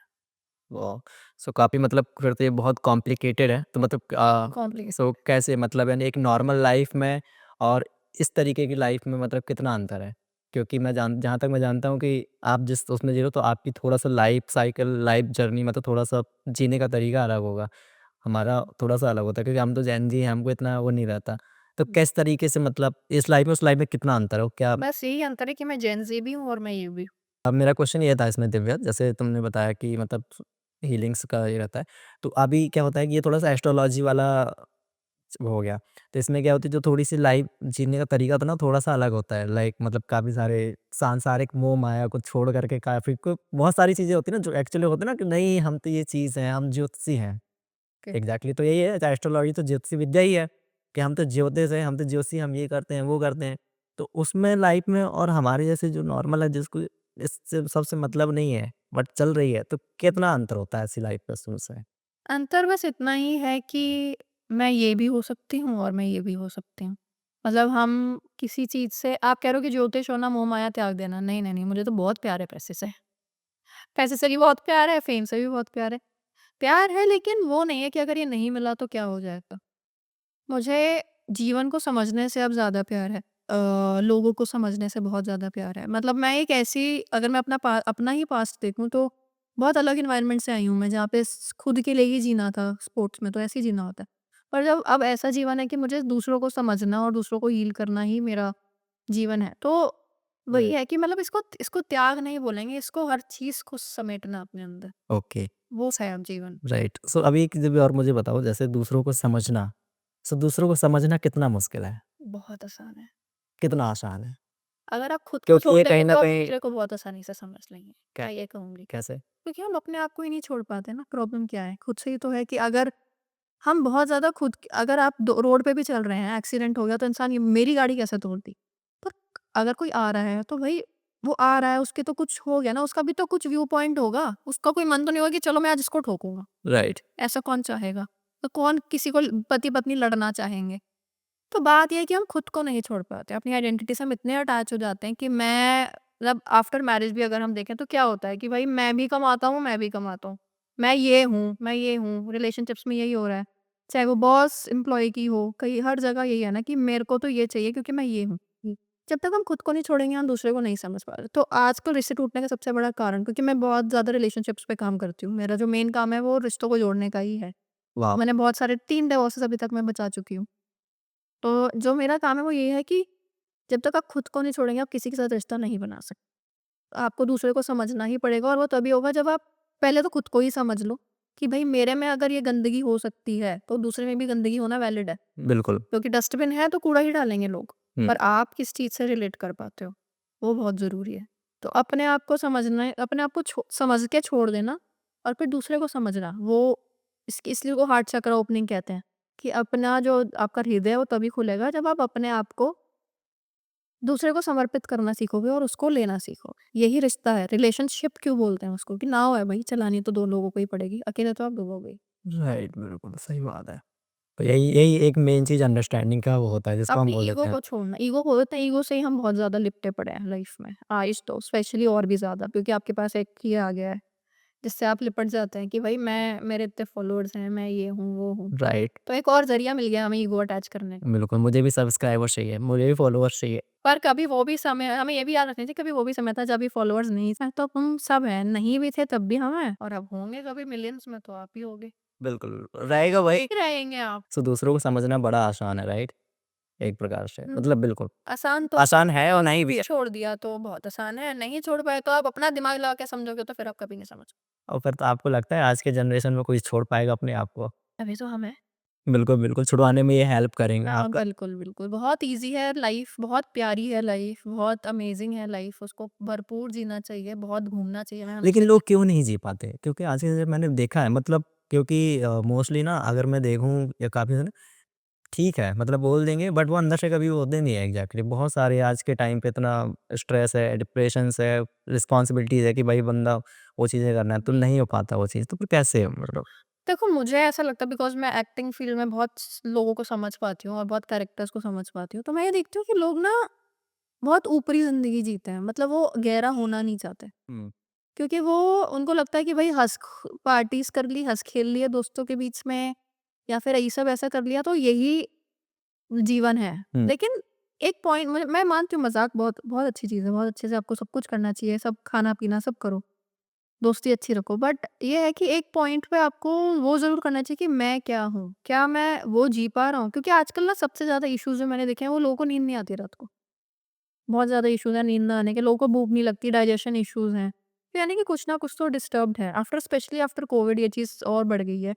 वाह! सो काफ़ी मतलब फिर तो ये बहुत कॉम्प्लिकेटेड है। तो मतलब सो कॉम्प्लिकेटेड। कैसे मतलब यानी एक नॉर्मल लाइफ़ में और इस तरीके की लाइफ़ में मतलब कितना अंतर है? क्योंकि मैं जहाँ तक मैं जानता हूँ कि आप जिस उसमें जी रहे हो तो आपकी थोड़ा-सा लाइफ़ साइकिल, लाइफ़ जर्नी मतलब थोड़ा-सा जीने का तरीका अलग होगा। हमारा थोड़ा-सा अलग होता है क्योंकि हम तो जेन ज़ी हैं, हमको इतना वो नहीं रहता। तो किस तरीके से मतलब इस लाइफ़ में उस लाइफ़ में कितना अंतर है? क्या बस यही अंतर है कि मैं जेन ज़ी भी हूँ और मैं ये भी हूँ। अब मेरा क्वेश्चन ये था इसमें दिव्या, जैसे तुमने बताया कि मतलब हीलिंग्स का ये रहता है, तो अभी क्या होता है कि ये थोड़ा-सा एस्ट्रोलॉजी वाला वो हो गया। तो इसमें क्या होती है जो थोड़ी-सी लाइफ़ जीने का तरीका था ना थोड़ा-सा अलग होता है। लाइक मतलब काफ़ी सारे सांसारिक मोह-माया को छोड़ कर के काफ़ी को बहुत सारी चीज़ें होती हैं ना जो एक्चुअली होती है ना कि नहीं हम तो ये चीज़ हैं, हम ज्योतिषी हैं। ओके। एग्ज़ैक्टली तो यही है एस्ट्रोलॉजी तो ज्योतिषी विद्या ही है, कि हम तो ज्योतिष हैं, हम तो ज्योतिषी हम ये करते हैं, वो करते हैं। तो उसमें लाइफ़ में और हमारे जैसे जो नॉर्मल है जिसको इससे सबसे मतलब नहीं है, बट चल रही है, तो कितना अंतर होता है ऐसी लाइफ़ में उसमें? अंतर बस इतना ही है कि मैं ये भी हो सकती हूँ और मैं ये भी हो सकती हूँ। मतलब हम किसी चीज़ से, आप कह रहे हो कि ज्योतिष होना, मोह-माया त्याग देना। नहीं, नहीं, नहीं, मुझे तो बहुत प्यार है पैसे से। पैसे से भी बहुत प्यार है, फ़ेम से भी बहुत प्यार है। प्यार है, लेकिन वो नहीं है कि अगर ये नहीं मिला तो क्या हो जाएगा। मुझे जीवन को समझने से अब ज़्यादा प्यार है। लोगों को समझने से बहुत ज़्यादा प्यार है। मतलब मैं एक ऐसी, अगर मैं अपना ही पास्ट देखूँ तो बहुत अलग एनवायरनमेंट से आई हूँ मैं, जहाँ पे खुद के लिए ही जीना था, स्पोर्ट्स में तो ऐसे ही जीना होता है। पर जब अब ऐसा जीवन है कि मुझे दूसरों को समझना और दूसरों को हील करना ही मेरा जीवन है। तो वही राइट। है कि मतलब इसको इसको त्याग नहीं बोलेंगे, इसको हर चीज़ को समेटना अपने अंदर, ओके, वो है अब जीवन। राइट। सो अभी एक चीज़ और मुझे बताओ जैसे दूसरों को समझना, सो दूसरों को समझना कितना मुश्किल है? बहुत आसान है। कितना आसान है? अगर आप खुद को क्योंकि छोड़ ये देंगे कहीं न तो आप कहीं दूसरे को बहुत आसानी से समझ लेंगे, कै मैं ये कहूँगी। कैसे? क्योंकि हम अपने आप को ही नहीं छोड़ पाते ना, प्रॉब्लम क्या है? खुद से ही तो है कि अगर हम बहुत ज़्यादा अगर आप दो रोड पे भी चल रहे हैं, एक्सीडेंट हो गया तो इंसान ये मेरी गाड़ी कैसे तोड़ दी? पर अगर कोई आ रहा है तो भई वो आ रहा है, उसके तो कुछ हो गया ना, उसका भी तो कुछ व्यू पॉइंट होगा। उसका कोई मन तो नहीं होगा कि चलो मैं आज इसको ठोकूँगा, राइट, ऐसा कौन चाहेगा? तो कौन किसी को पति-पत्नी लड़ना चाहेंगे? तो बात ये है कि हम खुद को नहीं छोड़ पाते। अपनी आइडेंटिटी से हम इतने अटैच हो जाते हैं कि मैं, मतलब आफ्टर मैरिज भी अगर हम देखें तो क्या होता है कि भाई मैं भी कमाता हूँ, मैं भी कमाता हूँ। मैं ये हूँ, मैं ये हूँ, रिलेशनशिप्स में यही हो रहा है। चाहे वो बॉस एम्प्लॉयी की हो, कहीं हर जगह यही है ना कि मेरे को तो ये चाहिए क्योंकि मैं ये हूँ। जब तक हम खुद को नहीं छोड़ेंगे, हम दूसरे को नहीं समझ पा रहे। तो आजकल रिश्ते टूटने का सबसे बड़ा कारण, क्योंकि मैं बहुत ज़्यादा रिलेशनशिप्स पे काम करती हूँ। मेरा जो मेन काम है वो रिश्तों को जोड़ने का ही है। वॉव! मैंने बहुत सारे 3 डिवोर्सेस अभी तक मैं बचा चुकी हूँ। तो जो मेरा काम है वो ये है कि जब तक आप खुद को नहीं छोड़ेंगे, आप किसी के साथ रिश्ता नहीं बना सकते। आपको दूसरे को समझना ही पड़ेगा, और वो तभी होगा जब आप पहले तो खुद को ही समझ लो कि भई मेरे में अगर ये गंदगी हो सकती है, तो दूसरे में भी गंदगी होना वैलिड है। बिल्कुल। क्योंकि डस्टबिन है तो कूड़ा ही डालेंगे लोग, हुँ, पर आप किस चीज़ से रिलेट कर पाते हो, वो बहुत ज़रूरी है। तो अपने आप को समझना है, अपने आप को समझ के छोड़ देना, और फिर दूसरे को समझना, वो इसलिए को हार्ट चक्र ओपनिंग कहते हैं, कि अपना जो आपका हृदय है वो तभी खुलेगा जब आप अपने आप को दूसरे को समर्पित करना सीखोगे और उसको लेना सीखोगे। यही रिश्ता है, रिलेशनशिप क्यों बोलते हैं उसको, कि नाव है भाई, चलानी तो 2 लोगों को ही पड़ेगी, अकेले तो आप डूबोगे ही। राइट, बिल्कुल सही बात है। तो यही यही एक मेन चीज़ अंडरस्टैंडिंग का वो होता है जिसको हम अपनी बोल ईगो देते हैं। को छोड़ना, ईगो बोलते हैं, ईगो से ही हम बहुत ज़्यादा लिपटे पड़े हैं लाइफ में, आज तो स्पेशली और भी ज़्यादा, क्योंकि आपके पास एक ये आ गया है, जिससे आप लिपट जाते हैं कि भाई मैं, मेरे इतने फॉलोअर्स हैं, मैं ये हूँ, वो हूँ। राइट, तो एक और ज़रिया मिल गया हमें ईगो अटैच करने का। बिल्कुल मुझे भी सब्सक्राइबर्स चाहिए, मुझे भी फॉलोअर्स चाहिए। पर कभी वो भी समय, हमें ये भी याद रखना चाहिए, कभी वो भी समय था जब ये फॉलोअर्स नहीं थे, तो हम सब हैं, नहीं भी थे तब भी हम हैं, और अब होंगे कभी मिलियंस में तो आप ही होगे। बिल्कुल, रहेगा वही। ही रहेंगे आप। सो दूसरों को समझना बड़ा आसान है, राइट? एक प्रकार से हुँ, मतलब बिल्कुल, आसान तो आसान है और नहीं भी है। छोड़ दिया तो बहुत आसान है, नहीं छोड़ पाए तो आप अपना दिमाग लगा के समझोगे तो फिर आप कभी नहीं समझ। और फिर तो आपको लगता है आज के जनरेशन में कोई छोड़ पाएगा अपने आप को? तभी तो हम हैं। बिल्कुल, बिल्कुल छुड़वाने में ये हेल्प करेंगे हाँ, आपका। बिल्कुल, बिल्कुल। बहुत ईज़ी है लाइफ़, बहुत प्यारी है लाइफ़, बहुत अमेज़िंग है लाइफ़, उसको भरपूर जीना चाहिए, बहुत घूमना चाहिए। मैं लेकिन हमेशा लोग क्यों नहीं जी पाते? क्योंकि आज के मैंने देखा है मतलब क्योंकि मोस्टली ना अगर मैं देखूँ या काफ़ी है ना, ठीक है, मतलब बोल देंगे बट वो अंदर से कभी वो होते नहीं है एग्ज़ैक्टली। बहुत सारे आज के टाइम पे इतना स्ट्रेस है, डिप्रेशंस है, रिस्पॉन्सिबिलिटीज़ है कि भाई बंदा वो चीज़ें करना है, तो नहीं हो पाता वो चीज़, तो फिर कैसे मतलब? देखो, मुझे ऐसा लगता है, बिकॉज़ मैं एक्टिंग फ़ील्ड में बहुत लोगों को समझ पाती हूँ और बहुत कैरेक्टर्स को समझ पाती हूँ, तो मैं ये देखती हूँ कि लोग ना बहुत ऊपरी ज़िंदगी जीते हैं। मतलब वो गहरा होना नहीं चाहते। हुँ, क्योंकि वो, उनको लगता है कि भई पार्टीज़ कर ली, हँस खेल लिए दोस्तों के बीच में, या फिर ये सब ऐसा कर लिया तो यही जीवन है। हुँ, लेकिन एक पॉइंट, मैं मानती हूँ मज़ाक बहुत बहुत अच्छी चीज़ है, बहुत अच्छे से आपको सब कुछ करना चाहिए, सब खाना-पीना सब करो, दोस्ती अच्छी रखो। बट ये है कि एक पॉइंट पे आपको वो ज़रूर करना चाहिए कि मैं क्या हूँ? क्या मैं वो जी पा रहा हूँ? क्योंकि आजकल ना सबसे ज़्यादा इश्यूज़ जो मैंने देखे हैं, वो लोगों को नींद नहीं आती रात को। बहुत ज़्यादा इश्यूज़ हैं नींद ना आने के, लोगों को भूख नहीं लगती, डाइजेशन इश्यूज़ हैं। तो यानी कि कुछ ना कुछ तो डिस्टर्ब्ड है। स्पेशली आफ्टर कोविड ये चीज़ और बढ़ गई है,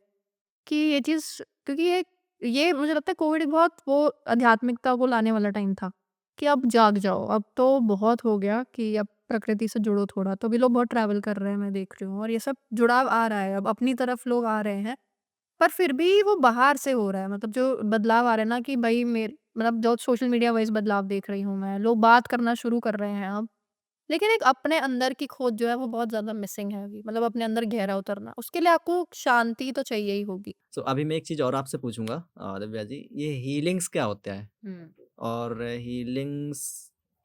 कि ये चीज़, क्योंकि ये मुझे लगता है कोविड एक बहुत वो आध्यात्मिकता को लाने वाला टाइम था, कि अब जाग जाओ, अब तो बहुत हो गया, कि अब प्रकृति से जुड़ो थोड़ा। तो अभी लोग बहुत ट्रैवल कर रहे हैं, मैं देख रही हूँ, और ये सब जुड़ाव आ रहा है, अब अपनी तरफ लोग आ रहे हैं। पर फिर भी वो बाहर से हो रहा है, मतलब जो बदलाव आ रहा है ना, कि भाई मतलब जो सोशल मीडिया वाइज़ बदलाव देख रही हूँ मैं, लोग बात करना शुरू कर रहे हैं अब। लेकिन एक अपने अंदर की खोज जो है वो बहुत ज़्यादा मिसिंग है अभी, मतलब अपने अंदर गहरा उतरना। उसके लिए आपको शांति तो चाहिए ही होगी। सो अभी मैं एक चीज़ और आपसे पूछूँगा दिव्या जी, ये हीलिंग्स क्या होता है? हुँ। और हीलिंग्स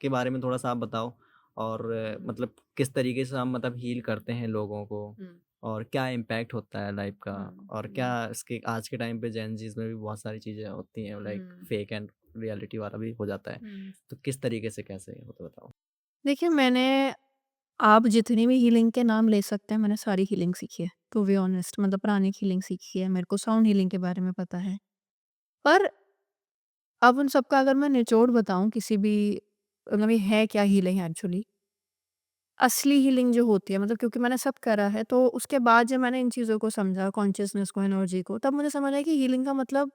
के बारे में थोड़ा-सा आप बताओ और मतलब किस तरीके से हम मतलब हील करते हैं लोगों को हुँ, और क्या इम्पैक्ट होता है लाइफ का हुँ, और क्या हुँ, इसके आज के टाइम पे जेन ज़ीज़ में भी बहुत सारी चीज़ें होती हैं like hmm, fake and reality वाला भी हो जाता है। हुँ। तो किस तरीके से कैसे हो तो बताओ? देखिए, आप जितनी भी हीलिंग के नाम ले सकते हैं, मैंने सारी हीलिंग सीखी है, टू बी ऑनेस्ट। मतलब प्राणिक हीलिंग सीखी है, मेरे को साउंड हीलिंग के बारे में पता है। पर अब उन सब का अगर मैं निचोड़ बताऊँ किसी भी, मतलब ये है क्या हीलिंग एक्चुअली? असली हीलिंग जो होती है, मतलब क्योंकि मैंने सब करा है, तो उसके बाद जब मैंने इन चीज़ों को समझा, कॉन्शसनेस को, एनर्जी को, तब मुझे समझ आया कि हीलिंग का मतलब,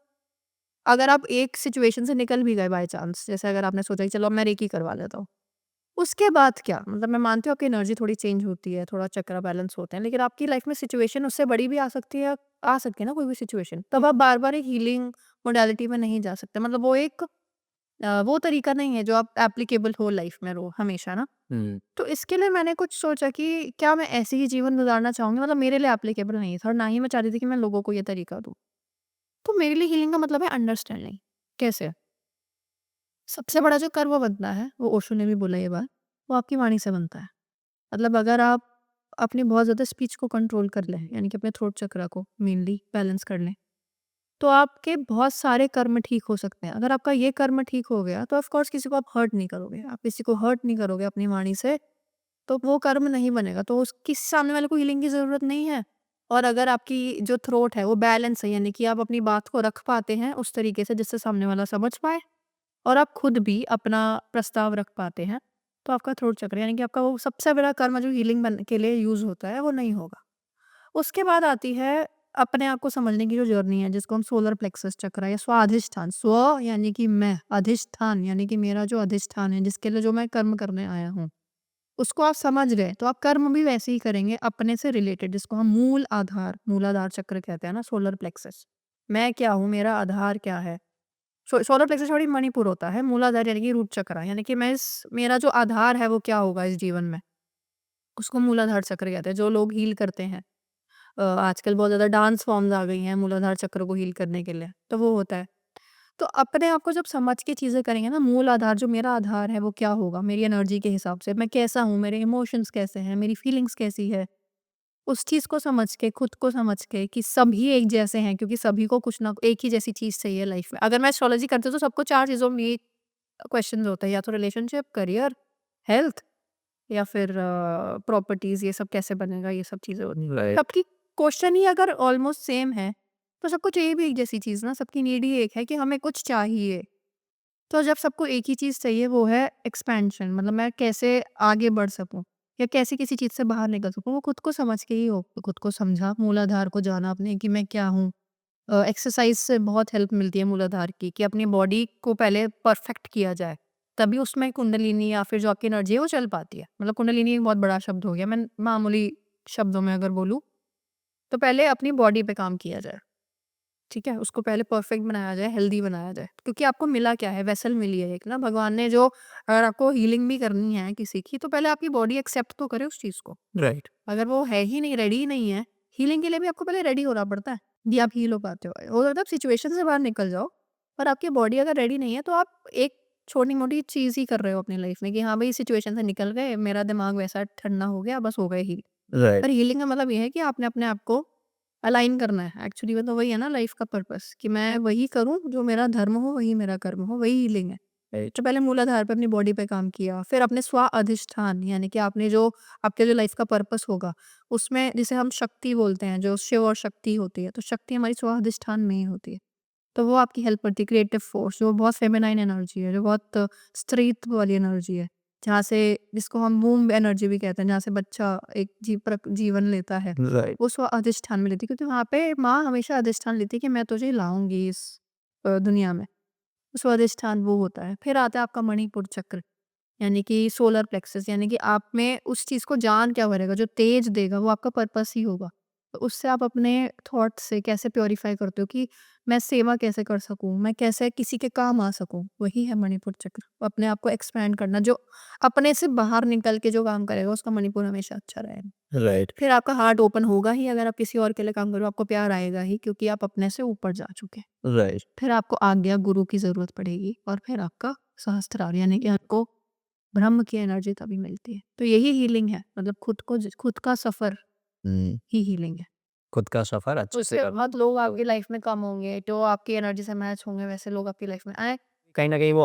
अगर आप एक सिचुएशन से निकल भी गए बाय चांस, जैसे अगर आपने सोचा कि चलो अब मैं रेकी करवा लेता हूँ। उसके बाद क्या? मतलब मैं मानती हूँ आपकी एनर्जी थोड़ी चेंज होती है, थोड़ा चक्रा बैलेंस होते हैं, लेकिन आपकी लाइफ में सिचुएशन उससे बड़ी भी आ सकती है, आ सकती है ना कोई भी सिचुएशन। तब आप बार-बार एक हीलिंग मोडालिटी में नहीं जा सकते। मतलब वो एक वो तरीका नहीं है जो आप एप्लीकेबल हो लाइफ में रो हमेशा ना। हुँ, तो इसके लिए मैंने कुछ सोचा कि क्या मैं ऐसे ही जीवन गुज़ारना चाहूँगी? मतलब मेरे लिए एप्लीकेबल नहीं था, और ना ही मैं चाहती थी कि मैं लोगों को ये तरीका दूँ। तो मेरे लिए हीलिंग का मतलब है अंडरस्टैंडिंग। कैसे? सबसे बड़ा जो कर्व बनता है, वो ओशो ने भी बोला ये बात, वो आपकी वाणी से बनता है। मतलब अगर आप अपनी बहुत ज़्यादा स्पीच को कंट्रोल कर लें, यानी कि अपने थ्रोट चक्रा को मेनली बैलेंस कर लें, तो आपके बहुत सारे कर्म ठीक हो सकते हैं। अगर आपका ये कर्म ठीक हो गया, तो ऑफ कोर्स किसी को आप हर्ट नहीं करोगे। आप किसी को हर्ट नहीं करोगे अपनी वाणी से, तो वो कर्म नहीं बनेगा। तो उस किसी सामने वाले को हीलिंग की ज़रूरत नहीं है। और अगर आपकी जो थ्रोट है वो बैलेंस है, यानी कि आप अपनी बात को रख पाते हैं उस तरीके से जिससे सामने वाला समझ पाए, और आप खुद भी अपना प्रस्ताव रख पाते हैं, तो आपका थ्रोट चक्र, यानी कि आपका वो सबसे बड़ा कर्म जो हीलिंग बन के लिए यूज़ होता है, वो नहीं होगा। उसके बाद आती है अपने आप को समझने की जो जर्नी है, जिसको हम सोलर प्लेक्सस चक्र या स्वाधिष्ठान, स्व यानी कि मैं, अधिष्ठान यानी कि मेरा जो अधिष्ठान है, जिसके लिए जो मैं कर्म करने आया हूँ। उसको आप समझ गए, तो आप कर्म भी वैसे ही करेंगे अपने से रिलेटेड, जिसको हम मूलाधार चक्र कहते हैं ना, सोलर प्लेक्सस। मैं क्या हूँ? मेरा आधार क्या है? सोलर प्लेक्सस सॉरी मणिपुर होता है, मूलाधार यानी कि रूट चक्र, यानी कि मेरा जो आधार है वो क्या होगा इस जीवन में, उसको मूलाधार चक्र कहते हैं। जो लोग हील करते हैं, आजकल बहुत ज़्यादा डांस फॉर्म्स आ गई हैं मूलाधार चक्र को हील करने के लिए, तो वो होता है। तो अपने आप को जब समझ के चीज़ें करेंगे ना, मूल आधार जो मेरा आधार है वो क्या होगा मेरी एनर्जी के हिसाब से, मैं कैसा हूँ, मेरे इमोशंस कैसे हैं, मेरी फीलिंग्स कैसी है, उस चीज़ को समझ के, खुद को समझ के कि सभी एक जैसे हैं, क्योंकि सभी को कुछ ना एक ही जैसी चीज़ चाहिए लाइफ में। अगर मैं एस्ट्रोलॉजी करती हूँ तो सबको 4 चीज़ों में ये क्वेश्चन होते हैं, या तो रिलेशनशिप, करियर, हेल्थ, या फिर प्रॉपर्टीज़, ये सब कैसे बनेगा, ये सब चीज़ें होती हैं। राइट। सबकी क्वेश्चन ही अगर ऑलमोस्ट सेम है, तो सबको चाहिए भी एक जैसी चीज़ ना, सबकी नीड ही एक है कि हमें कुछ चाहिए। तो जब सबको एक ही चीज़ चाहिए वो है एक्सपेंशन, मतलब मैं कैसे आगे बढ़ सकूँ या कैसे किसी चीज़ से बाहर निकल सकूँ, वो खुद को समझ के ही हो। खुद को समझा, मूलाधार को जाना अपने कि मैं क्या हूँ। एक्सरसाइज से बहुत हेल्प मिलती है मूलाधार की, कि अपनी बॉडी को पहले परफेक्ट किया जाए, तभी उसमें कुंडलिनी या फिर जो आपकी एनर्जी है वो चल पाती है। मतलब कुंडलिनी एक बहुत बड़ा शब्द हो गया, मैं मामूली शब्दों में अगर बोलूँ, तो पहले अपनी बॉडी पे काम किया जाए। ठीक है? उसको पहले परफेक्ट बनाया जाए, हेल्दी बनाया जाए। क्योंकि आपको मिला क्या है? वेसल मिली है एक ना, भगवान ने जो, अगर आपको हीलिंग भी करनी है किसी की, तो पहले आपकी बॉडी एक्सेप्ट तो करे उस चीज़ को। राइट। अगर वो है ही नहीं, रेडी ही नहीं है, हीलिंग के लिए भी आपको पहले रेडी होना पड़ता है, तभी आप हील हो पाते हो सकता है आप सिचुएशन से बाहर निकल जाओ, पर आपकी बॉडी अगर रेडी नहीं है, तो आप एक छोटी-मोटी चीज़ ही कर रहे हो अपनी लाइफ में कि हाँ, भई सिचुएशन से निकल गए, मेरा दिमाग वैसा ठंडा हो गया, बस हो गए हील। राइट। पर हीलिंग का मतलब ये है कि आपने अपने आप को अलाइन करना है। एक्चुअली में तो वही है ना लाइफ का पर्पस, कि मैं वही करूँ जो मेरा धर्म हो, वही मेरा कर्म हो, वही हीलिंग है। राइट। तो पहले मूलाधार पे अपनी बॉडी पे काम किया, फिर अपने स्व अधिष्ठान, यानी कि आपने जो आपके जो लाइफ का पर्पस होगा, उसमें जिसे हम शक्ति बोलते हैं, जो शिव और शक्ति होती है, तो शक्ति हमारी स्व अधिष्ठान में ही होती है। तो वो आपकी हेल्प करती है, क्रिएटिव फोर्स जो बहुत फेमिनाइन एनर्जी है, जो बहुत स्त्रीत्व वाली एनर्जी है, जहाँ से, जिसको हम वूम्ब एनर्जी भी कहते हैं, जहाँ से बच्चा एक जीवन लेता है, राइट। वो स्व अधिष्ठान में लेती है, क्योंकि वहाँ पे माँ हमेशा अधिष्ठान लेती है कि मैं तुझे लाऊंगी इस दुनिया में। स्व अधिष्ठान वो होता है। फिर आता है आपका मणिपुर चक्र, यानी कि सोलर प्लेक्सस, यानी कि आप में उस चीज़ को जान क्या भरेगा, जो तेज देगा वो आपका पर्पस ही होगा। तो उससे आप अपने थॉट से कैसे प्योरीफाई करते हो कि मैं सेवा कैसे कर सकूँ, मैं कैसे किसी के काम आ सकूँ, वही है मणिपुर चक्र। अपने आप को एक्सपैंड करना, जो अपने से बाहर निकल के जो काम करेगा उसका मणिपुर हमेशा अच्छा रहेगा। राइट। फिर आपका हार्ट ओपन होगा ही, अगर आप किसी और के लिए काम करो, आपको प्यार आएगा ही, क्योंकि आप अपने से ऊपर जा चुके हैं। राइट। फिर आपको आज्ञा गुरु की ज़रूरत पड़ेगी, और फिर आपका सहस्त्रार, यानी कि आपको ब्रह्म की एनर्जी तभी मिलती है। तो यही हीलिंग है, मतलब खुद का सफ़र हुँ। ही हीलिंग है। खुद का सफ़र अच्छे से उसके करना। बाद लोग आपकी लाइफ में कम होंगे, जो आपकी एनर्जी से मैच होंगे, वैसे लोग आपकी लाइफ में आएँ। कहीं न कहीं वो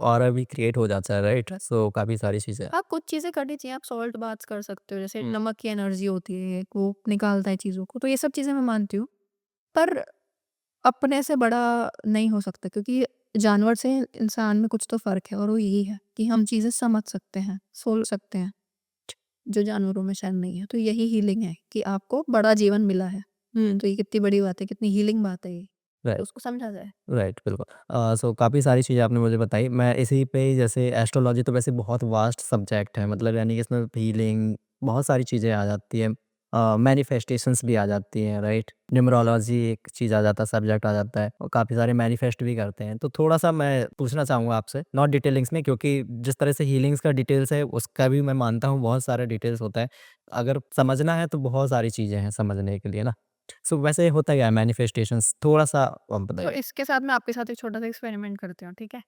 ऑरा भी क्रिएट हो जाता है, राइट? सो काफ़ी सारी चीज़ें। हाँ, कुछ चीज़ें करनी चाहिए, आप सॉल्ट बाथ्स कर सकते हो, जैसे हुँ। नमक की एनर्जी होती है, एक वो निकालता है चीज़ों को, तो ये सब चीज़ें मैं मानती हूँ। पर अपने से बड़ा नहीं हो सकता, क्योंकि जानवर से इंसान में कुछ तो फ़र्क है, और वो यही है कि हम चीज़ें समझ सकते हैं, सोच सकते हैं, जो जानवरों में शायद नहीं है। तो यही हीलिंग है कि आपको बड़ा जीवन मिला है। तो ये कितनी बड़ी बात है, कितनी हीलिंग बात है ये। तो राइट। उसको समझा जाए। राइट, बिल्कुल। सो काफ़ी सारी चीज़ें आपने मुझे बताई। मैं इसी पे ही जैसे एस्ट्रोलॉजी तो वैसे बहुत वास्ट सब्जेक्ट है, मतलब यानी कि इसमें हीलिंग बहुत सारी चीज़ें आ जाती हैं। मैनिफेस्टेशंस भी आ जाती हैं, राइट? न्यूमरोलॉजी एक चीज़ आ जाता है, सब्जेक्ट आ जाता है, और काफ़ी सारे मैनिफेस्ट भी करते हैं। तो थोड़ा-सा मैं पूछना चाहूँगा आपसे, नॉट डिटेलिंग्स में, क्योंकि जिस तरह से हीलिंग्स का डिटेल्स है उसका भी मैं मानता हूँ बहुत सारा डिटेल्स होता है। अगर समझना है तो बहुत सारी चीज़ें हैं समझने के लिए ना। सो वैसे होता क्या है मैनिफेस्टेशंस, थोड़ा-सा तो बताइए? इसके साथ मैं आपके साथ एक छोटा-सा एक्सपेरिमेंट करती हूँ, ठीक है?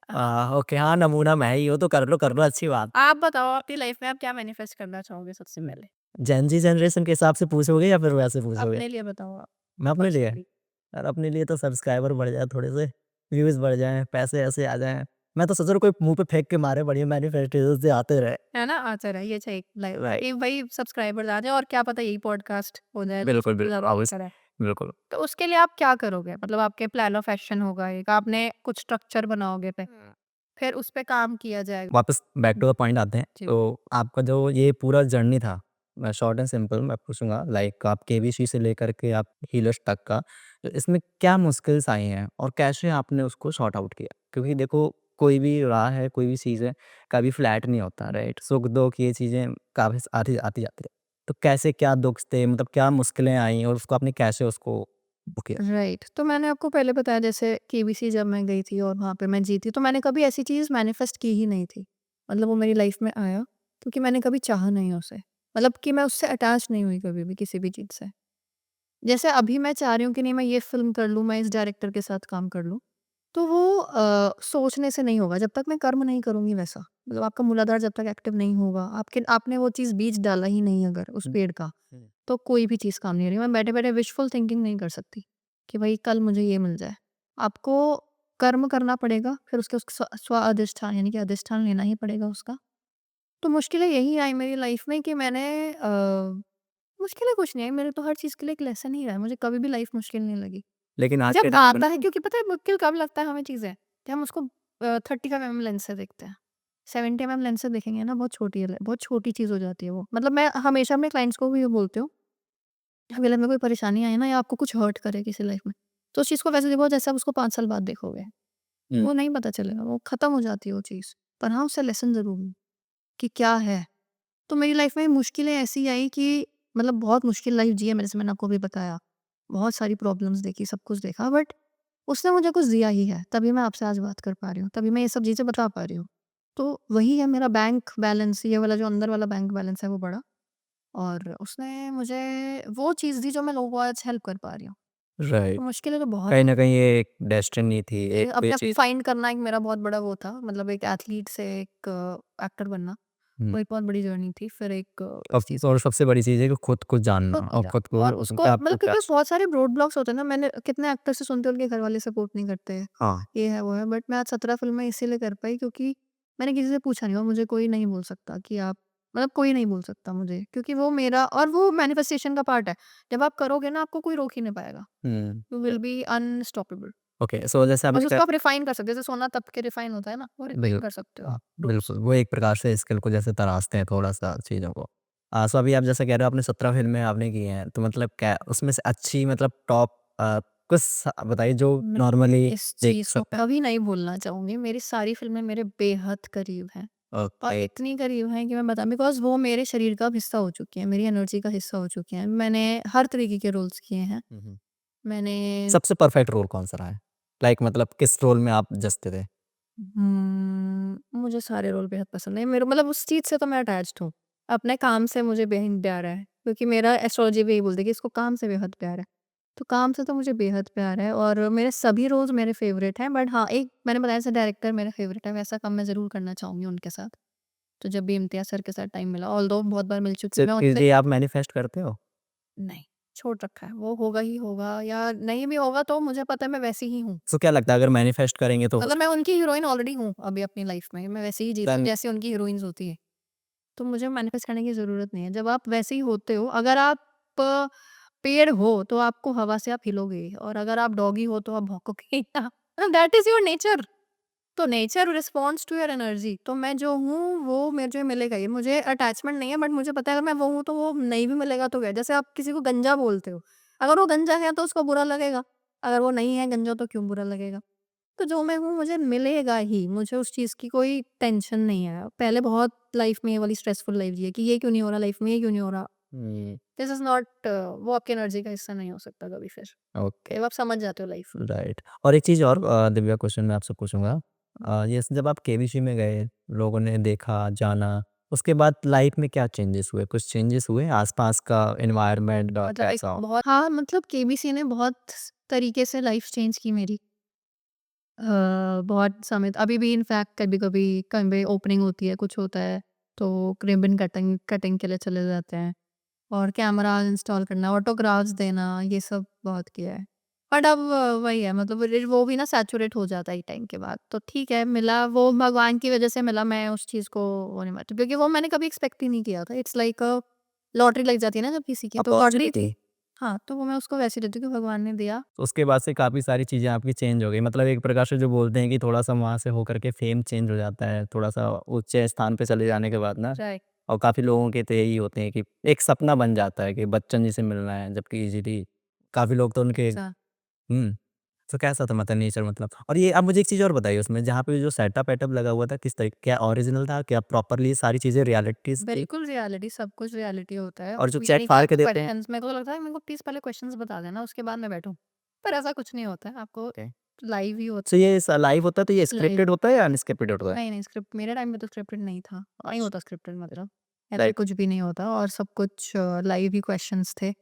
ओके, हाँ, नमूना मैं ही हूँ तो कर लो अच्छी बात। आप बताओ अपनी लाइफ में आप क्या मैनिफेस्ट करना चाहोगे सबसे पहले? जेन ज़ी जनरेशन के हिसाब से पूछोगे या फिर वैसे पूछोगे? अपने लिए बताओ आप, मैं अपने लिए? पर्सनली। यार अपने लिए तो सब्सक्राइबर बढ़ जाए थोड़े से, व्यूज़ बढ़ जाएँ, पैसे ऐसे आ जाएँ। मैं तो सोच रहा हूँ कोई मुँह पे फेंक के मारे बढ़िया मैनिफेस्टेशन से आते रहे। है ना? आता रहे, ये चाहिए लाइफ राइट। कि भाई सब्सक्राइबर्स आ जाएँ, और क्या पता यही पॉडकास्ट हो जाए तो बिल्कुल, सबसे बिल्कुल, ज़्यादा ऑब्वियस, अच्छा रहे। बिल्कुल। तो उसके लिए आप क्या करोगे? मतलब आपके प्लान ऑफ एक्शन होगा एक, आपने कुछ स्ट्रक्चर बनाओगे फिर उस पे काम किया जाएगा। वापस बैक हुँ, टू द पॉइंट आते हैं। जी। तो आपका जो ये पूरा जर्नी था, मैं शॉर्ट एंड सिंपल मैं पूछूँगा, लाइक आप केबीसी से लेकर के आप हीलर्स तक का, तो इसमें क्या मुश्किल्स आई हैं और कैसे आपने उसको सॉर्ट आउट किया? क्योंकि देखो कोई भी राह है, कोई भी चीज़ है, कभी फ्लैट नहीं होता, राइट? सुख-दुःख ये चीज़ें काफ़ी आती आती जाती है। तो कैसे क्या दुःख थे, मतलब क्या मुश्किलें आई और उसको आपने कैसे उसको वो किया? राइट। तो मैंने आपको पहले बताया जैसे केबीसी जब मैं गई थी और वहाँ पे मैं जीती, तो मैंने कभी ऐसी चीज़ मैनिफेस्ट की ही नहीं थी। मतलब वो मेरी लाइफ़ में आया क्योंकि मैंने कभी चाहा नहीं उसे। मतलब कि मैं उससे अटैच नहीं हुई कभी भी किसी भी चीज़ से। जैसे अभी मैं चाह रही हूँ कि नहीं मैं ये फ़िल्म कर लूँ, मैं इस डायरेक्टर के साथ काम कर लूँ, तो वो सोचने से नहीं होगा जब तक मैं कर्म नहीं करूँगी वैसा। मतलब आपका मूलाधार जब तक एक्टिव नहीं होगा, आपके आपने वो चीज़ बीज डाला ही नहीं अगर उस हुँ, पेड़ का, हुँ। तो कोई भी चीज़ काम नहीं आ रही। मैं बैठे-बैठे विशफुल थिंकिंग नहीं कर सकती कि भई कल मुझे ये मिल जाए। आपको कर्म करना पड़ेगा, फिर उसके उस स्व अधिष्ठान यानी कि अधिष्ठान लेना ही पड़ेगा उसका। तो मुश्किलें यही आई मेरी लाइफ़ में कि मैंने मुश्किलें कुछ नहीं आई, मेरे तो हर चीज़ के लिए एक लेसन ही रहा है, मुझे कभी भी लाइफ़ मुश्किल नहीं लगी। लेकिन आज के जब टाइम में आता है ना क्योंकि पता है मुश्किल कब लगता है हमें चीज़ें, जब हम उसको 35 एमएम लेंस से देखते हैं। 70 एमएम लेंस से देखेंगे ना बहुत छोटी है, बहुत छोटी चीज़ हो जाती है वो। मतलब मैं हमेशा अपने क्लाइंट्स को भी ये बोलती हूँ, अगर लाइफ में कोई परेशानी आई ना या आपको कुछ हर्ट करे किसी लाइफ में, तो उस चीज़ को वैसे देखो जैसे आप उसको 5 साल बाद देखोगे। हुँ, वो नहीं पता चलेगा, वो खत्म हो जाती है वो चीज़। पर हाँ, उससे लेसन ज़रूर लो कि क्या है। तो मेरी लाइफ में मुश्किलें ऐसी आई कि मतलब बहुत मुश्किल लाइफ जी है मैंने, जैसे मैंने आपको अभी बताया। बहुत सारी प्रॉब्लम्स देखी, सब कुछ देखा बट उसने मुझे कुछ दिया ही है, तभी मैं आपसे आज बात कर पा रही हूँ, तभी मैं ये सब चीज़ें बता पा रही हूँ। तो वही है मेरा बैंक बैलेंस, ये वाला जो अंदर वाला बैंक बैलेंस है वो बढ़ा और उसने मुझे वो चीज़ दी जो मैं लोगों को आज हेल्प कर पा रही हूँ। तो राइट। मुश्किलें तो बहुत कहीं न कहीं ये एक डेस्टिनी थी, एक ये अपने चीज़। फाइंड करना एक मेरा बहुत बड़ा वो था, मतलब एक एथलीट से एक एक्टर बनना, हुँ। वो एक बहुत बड़ी जर्नी थी। फिर एक अब इस चीज़ और सबसे बड़ी चीज़ है कि खुद को खुद जानना को और जाना खुद को और उसको आपको मतलब क्या क्योंकि बहुत सारे रोड ब्लॉक्स होते हैं ना, मैंने कितने एक्टर से सुनते हैं उनके घर वाले सपोर्ट नहीं करते हैं, हाँ। ये है वो है, बट मैं आज 17 फिल्में इसीलिए कर पाई क्योंकि मैंने किसी से पूछा नहीं और मुझे कोई नहीं बोल सकता कि आप मतलब कोई नहीं बोल सकता मुझे क्योंकि वो मेरा और वो मैनिफेस्टेशन का पार्ट है। जब आप करोगे ना आपको कोई रोक ही नहीं पाएगा। हुँ। You will be unstoppable. Okay, so जैसे आपने बस कहा उसको आप रिफाइन कर सकते हो, जैसे सोना तप के रिफाइन होता है ना, वो बिल रिफाइन कर सकते हो आप रोज़। बिल्कुल, वो एक प्रकार से स्किल को जैसे तराशते हैं थोड़ा-सा चीज़ों को। सो अभी आप जैसे कह रहे हो आपने 17 फ़िल्में आपने की हैं, तो मतलब क्या उसमें से अच्छी मतलब टॉप कुछ बताइए जो मैं नॉर्मली इस देख चीज़ को सकते हैं? कभी नहीं भूलना चाहूँगी। मेरी सारी फ़िल्में मेरे बेहद करीब हैं और ओके। इतनी करीब हैं कि मैं बताऊँ बिकॉज़ वो मेरे शरीर का अब हिस्सा हो चुकी हैं, मेरी एनर्जी का हिस्सा हो चुकी हैं। मैंने हर तरीके के रोल्स किए हैं। हुँ, हुँ। मैंने सबसे परफेक्ट रोल कौन-सा रहा है? लाइक मतलब किस रोल में आप जचते थे? मुझे सारे रोल बेहद पसंद हैं। मेरे मतलब उस चीज़ से तो मैं अटैच्ड हूँ। अपने काम से मुझे बेहद प्यार है क्योंकि मेरा एस्ट्रोलॉजी भी यही बोलती है कि इसको काम से बेहद प्यार है। तो काम से तो मुझे बेहद प्यार है और मेरे सभी रोल्स मेरे फ़ेवरेट हैं बट हाँ, एक मैंने बताया जैसे डायरेक्टर मेरा फ़ेवरेट है, वैसा काम मैं ज़रूर करना चाहूँगी उनके साथ। तो जब भी इम्तियाज़ सर के साथ टाइम मिला ऑल्दो बहुत बार मिल चुकी हूँ मैं सिर्फ़ उनसे ये आप मैनिफेस्ट करते हो? नहीं, छोड़ रखा है। वो होगा ही होगा या नहीं भी होगा तो मुझे पता है मैं वैसी ही हूँ। सो क्या लगता है अगर मैनिफेस्ट करेंगे तो हो मतलब मैं उनकी हीरोइन ऑलरेडी हूँ अभी अपनी लाइफ़ में। मैं वैसे ही जी रही हूँ देन जैसे उनकी हीरोइन्स होती है। तो मुझे मैनिफेस्ट करने की ज़रूरत नहीं है। जब आप वैसे ही होते हो, अगर आप पेड़ हो तो आपको हवा से आप हिलोगे और अगर आप डॉगी हो तो आप भौंकोगे ही ना। That is your nature. तो nature responds to your energy. तो मैं जो हूँ वो मुझे मिलेगा ही। मुझे अटैचमेंट नहीं है बट मुझे पता है अगर मैं वो हूँ तो वो नहीं भी मिलेगा तो क्या? जैसे आप किसी को गंजा बोलते हो, अगर वो गंजा है तो उसको बुरा लगेगा, अगर वो नहीं है गंजा तो क्यों बुरा लगेगा? तो जो मैं हूँ मुझे मिलेगा ही, मुझे उस चीज़ की कोई टेंशन नहीं है। पहले बहुत लाइफ़ में ये वाली स्ट्रेसफुल लाइफ़ जी है कि ये क्यों नहीं हो रहा लाइफ़ में, ये क्यों नहीं हो रहा? हुँ, दिस इज़ नॉट वो आपकी एनर्जी का हिस्सा नहीं हो सकता कभी फिर। ओके, जब आप समझ जाते हो लाइफ़। राइट। और एक चीज़ और दिव्या क्वेश्चन मैं आपसे पूछूँगा ये जब आप केबीसी में गए, लोगों ने देखा, जाना, उसके बाद लाइफ़ में क्या चेंजेस हुए? कुछ चेंजेस हुए? आस-पास का एनवायरनमेंट मतलब एक कैसा हो? बहुत हाँ, मतलब केबीसी ने बहुत तरीके से लाइफ़ चेंज की मेरी। बहुत समय अभी भी इनफैक्ट कभी-कभी कभी ओपनिंग होती है, कुछ होता है, तो रिबन कटिंग कटिंग के लिए चले जाते हैं और कैमरा इंस्टॉल करना, ऑटोग्राफ्स देना, ये सब बहुत किया है। बट अब वही है मतलब वो भी ना सैचुरेट हो जाता है एक टाइम के बाद। तो ठीक है, मिला वो भगवान की वज़ह से मिला, मैं उस चीज़ को वो नहीं मानती क्योंकि वो मैंने कभी एक्सपेक्ट ही नहीं किया था। इट्स लाइक लॉटरी लग जाती है ना जब किसी की, तो लॉटरी अपॉर्च्युनिटी। थी। हाँ, तो वो मैं उसको वैसे लेती हूँ कि भगवान ने दिया। तो उसके बाद से काफ़ी सारी चीज़ें आपकी चेंज हो गई। मतलब एक प्रकार से जो बोलते हैं कि थोड़ा-सा वहाँ से होकर के फ़ेम चेंज हो जाता है, थोड़ा-सा ऊँचे स्थान पे चले जाने के बाद ना राइट। और काफ़ी लोगों के तो यही होते हैं कि एक सपना बन जाता है कि बच्चन जी से मिलना है, जबकि ईज़िली काफ़ी लोग तो उनके सा हुँ। तो कैसा था मतलब नेचर मतलब? और ये आप मुझे एक चीज़ और बताइए उसमें जहाँ पे जो सेटअप वेटअप लगा हुआ था किस तरीके क्या ओरिजिनल था? क्या प्रॉपर्ली सारी चीज़ें रियलिटीज़ थी? बिल्कुल रियलिटी, सब कुछ रियलिटी होता है। और जो कोई चेक नहीं कि फाड़ के आपको देते हैं क्वेश्चंस मेरे को तो लगता है मेरे को प्लीज़ पहले क्वेश्चन्स बता देना उसके बाद मैं बैठूँ। पर ऐसा कुछ नहीं होता है, आपको ओके। लाइव ही होता सो ये स लाइव होता है तो ये है लाइव। स्क्रिप्टेड होता है या अनस्क्रिप्टेड होता है? नहीं, नहीं स्क्रिप्ट मेरे टाइम में तो स्क्रिप्टेड नहीं था। नहीं होता स्क्रिप्टेड मतलब। ऐसा राइट। कुछ भी नहीं होता और सब कुछ लाइव ही क्वेश्चंस थे।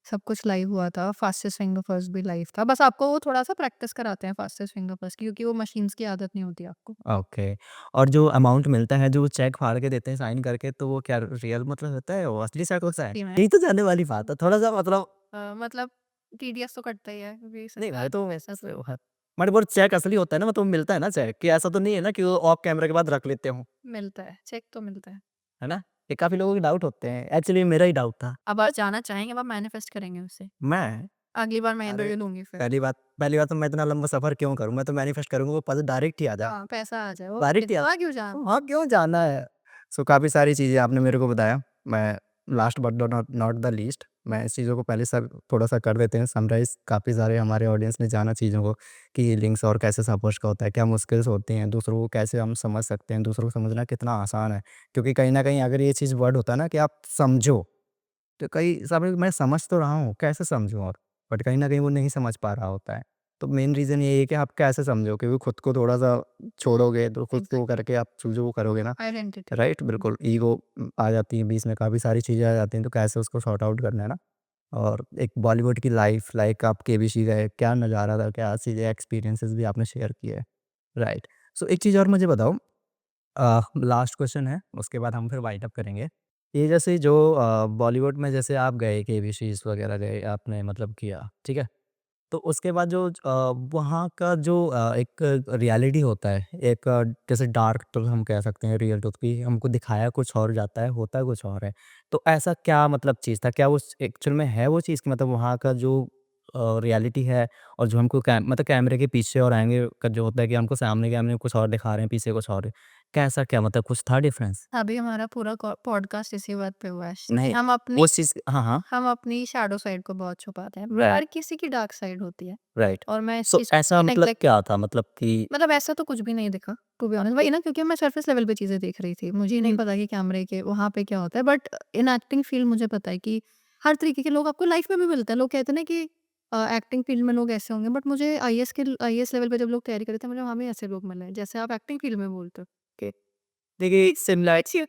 सब कुछ लाइव हुआ था, फास्टेस्ट फिंगर फर्स्ट भी लाइव था। बस आपको वो थोड़ा-सा प्रैक्टिस कराते हैं फास्टेस्ट फिंगर फर्स्ट की क्योंकि वो मशीन्स की आदत नहीं होती आपको। ओके। और जो अमाउंट मिलता है, जो वो चेक फाड़ के देते हैं साइन करके, तो वो क्या रियल मतलब होता है, वो असली चेक होता है? फ्री में यही तो जानने वाली बात है, थोड़ा-सा मतलब मतलब टीडीएस तो कटता ही है क्योंकि नहीं सरकार भाई तो पैसा तो बट वो चेक असली होता है ना, मतलब मिलता है ना चेक, कि ऐसा तो नहीं है ना कि वो ऑफ कैमरा के बाद रख लेते हों, मिलता है, चेक तो मिलता है। है ना? ये काफ़ी लोगों के डाउट होते हैं, एक्चुअली मेरा ही डाउट था। अब आप जाना चाहेंगे अब आप मैनिफेस्ट करेंगे उससे। मैं अगली बार मैं अरे! इंटरव्यू लूँगी फिर। पहली बात तो मैं इतना लंबा सफ़र क्यों करूँ? मैं तो मैनिफेस्ट करूँगा वो पद डायरेक्ट ही आ जा। हाँ, पैसा आ जाए वो डायरेक्ट ही आ वहाँ क्यों जाना? वहाँ क्यों जाना है? सो काफ़ी सारी चीज़ें आपने मेरे को बताया। मैं last but not not the least मैं इस चीज़ों को पहले सब थोड़ा-सा कर देते हैं समराइज़। काफ़ी सारे हमारे ऑडियंस ने जाना चीज़ों को कि हीलिंग्स और कैसे सपोर्ट का होता है, क्या मुश्किल्स होती हैं, दूसरों को कैसे हम समझ सकते हैं, दूसरों को समझना कितना आसान है। क्योंकि कहीं न कहीं अगर ये चीज़ वर्ड होता है ना कि आप समझो, तो कई समय मैं समझ तो रहा हूँ, कैसे समझूँ और? बट कहीं न कहीं वो नहीं समझ पा रहा होता है। तो मेन रीज़न यही है कि आप कैसे समझो क्योंकि खुद को थोड़ा-सा छोड़ोगे तो खुद को एग्ज़ैक्टली करके आप चीज़ों को करोगे ना, आइडेंटिटी। राइट? बिल्कुल, ईगो आ जाती है बीच में, काफ़ी सारी चीज़ें आ जाती हैं, तो कैसे उसको सॉर्ट आउट करना है ना? और एक बॉलीवुड की लाइफ़ लाइक आप केबीसी गए, क्या नज़ारा था, क्या चीज़ें एक्सपीरियंसेस भी आपने शेयर किए, राइट? सो एक चीज़ और मुझे बताओ लास्ट क्वेश्चन है, उसके बाद हम फिर वाइंड अप करेंगे। ये जैसे जो बॉलीवुड में जैसे आप गए, केबीसीज़ वगैरह गए, आपने मतलब किया, ठीक है? तो उसके बाद जो वहाँ का जो एक रियलिटी होता है, एक जैसे डार्क ट्रुथ हम कह सकते हैं, रियल ट्रुथ कि हमको दिखाया कुछ और जाता है, होता कुछ और है। तो ऐसा क्या मतलब चीज़ था? क्या वो एक्चुअल में है वो चीज़ कि मतलब वहाँ का जो रियलिटी है और जो हमको मतलब कैमरे के पीछे और आगे का जो होता है कि हमको सामने कैमरे कुछ और दिखा रहे हैं, पीछे कुछ और है। कैसा क्या मतलब कुछ था डिफरेंस? अभी हमारा पूरा पॉडकास्ट इसी बात पे हुआ है कि नहीं, उस चीज़ हाँ, हाँ। हम अपनी शैडो साइड को बहुत छुपाते हैं। राइट, हर किसी की डार्क साइड होती है राइट। और मैं इस सो चीज़ को ऐसा भी मतलब नेग्लेक्ट क्या था? मतलब कि मतलब ऐसा तो कुछ भी नहीं दिखा टू बी ऑनेस्ट वही ना क्योंकि मैं सरफेस लेवल पे चीज़ें देख रही थी। मुझे नहीं पता कि कैमरे के वहाँ पे क्या होता है बट इन एक्टिंग फील्ड मुझे पता है कि हर तरीके के लोग आपको लाइफ में भी मिलते हैं। लोग कहते हैं ना कि एक्टिंग फील्ड में लोग ऐसे होंगे बट मुझे आईएएस लेवल पे जब लोग तैयारी कर रहे थे मुझे वहाँ भी ऐसे लोग मिले जैसे आप एक्टिंग फील्ड में बोलते हो। ओके। देखिए सिमिलैरिटी